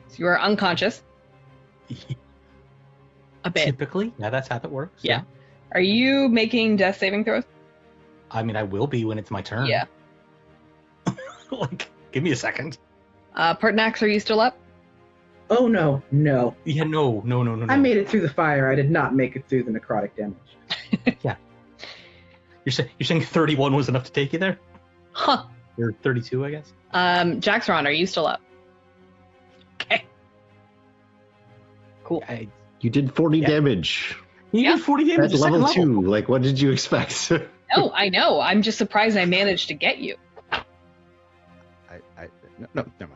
so you are unconscious a bit. Typically, yeah, that's how it works. Yeah. Are you making death saving throws? I mean, I will be when it's my turn. Yeah. Like, give me a second. Pertinax, are you still up? Oh no. Yeah, no. I made it through the fire. I did not make it through the necrotic damage. You're saying 31 was enough to take you there? Huh. Or 32, I guess. Jaxiron, are you still up? Okay. Cool. You did 40 Yeah. damage. You Yeah. did 40 damage At at second level level. 2. Like, what did you expect? Oh, I know. I'm just surprised I managed to get you. No, never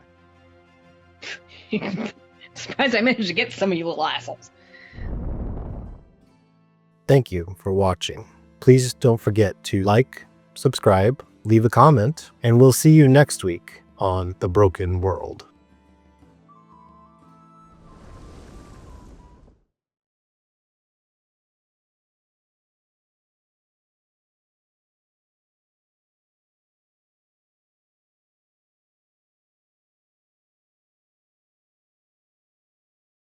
mind. Surprised I managed to get some of you little assholes. Thank you for watching. Please don't forget to like, subscribe, leave a comment, and we'll see you next week on The Broken World.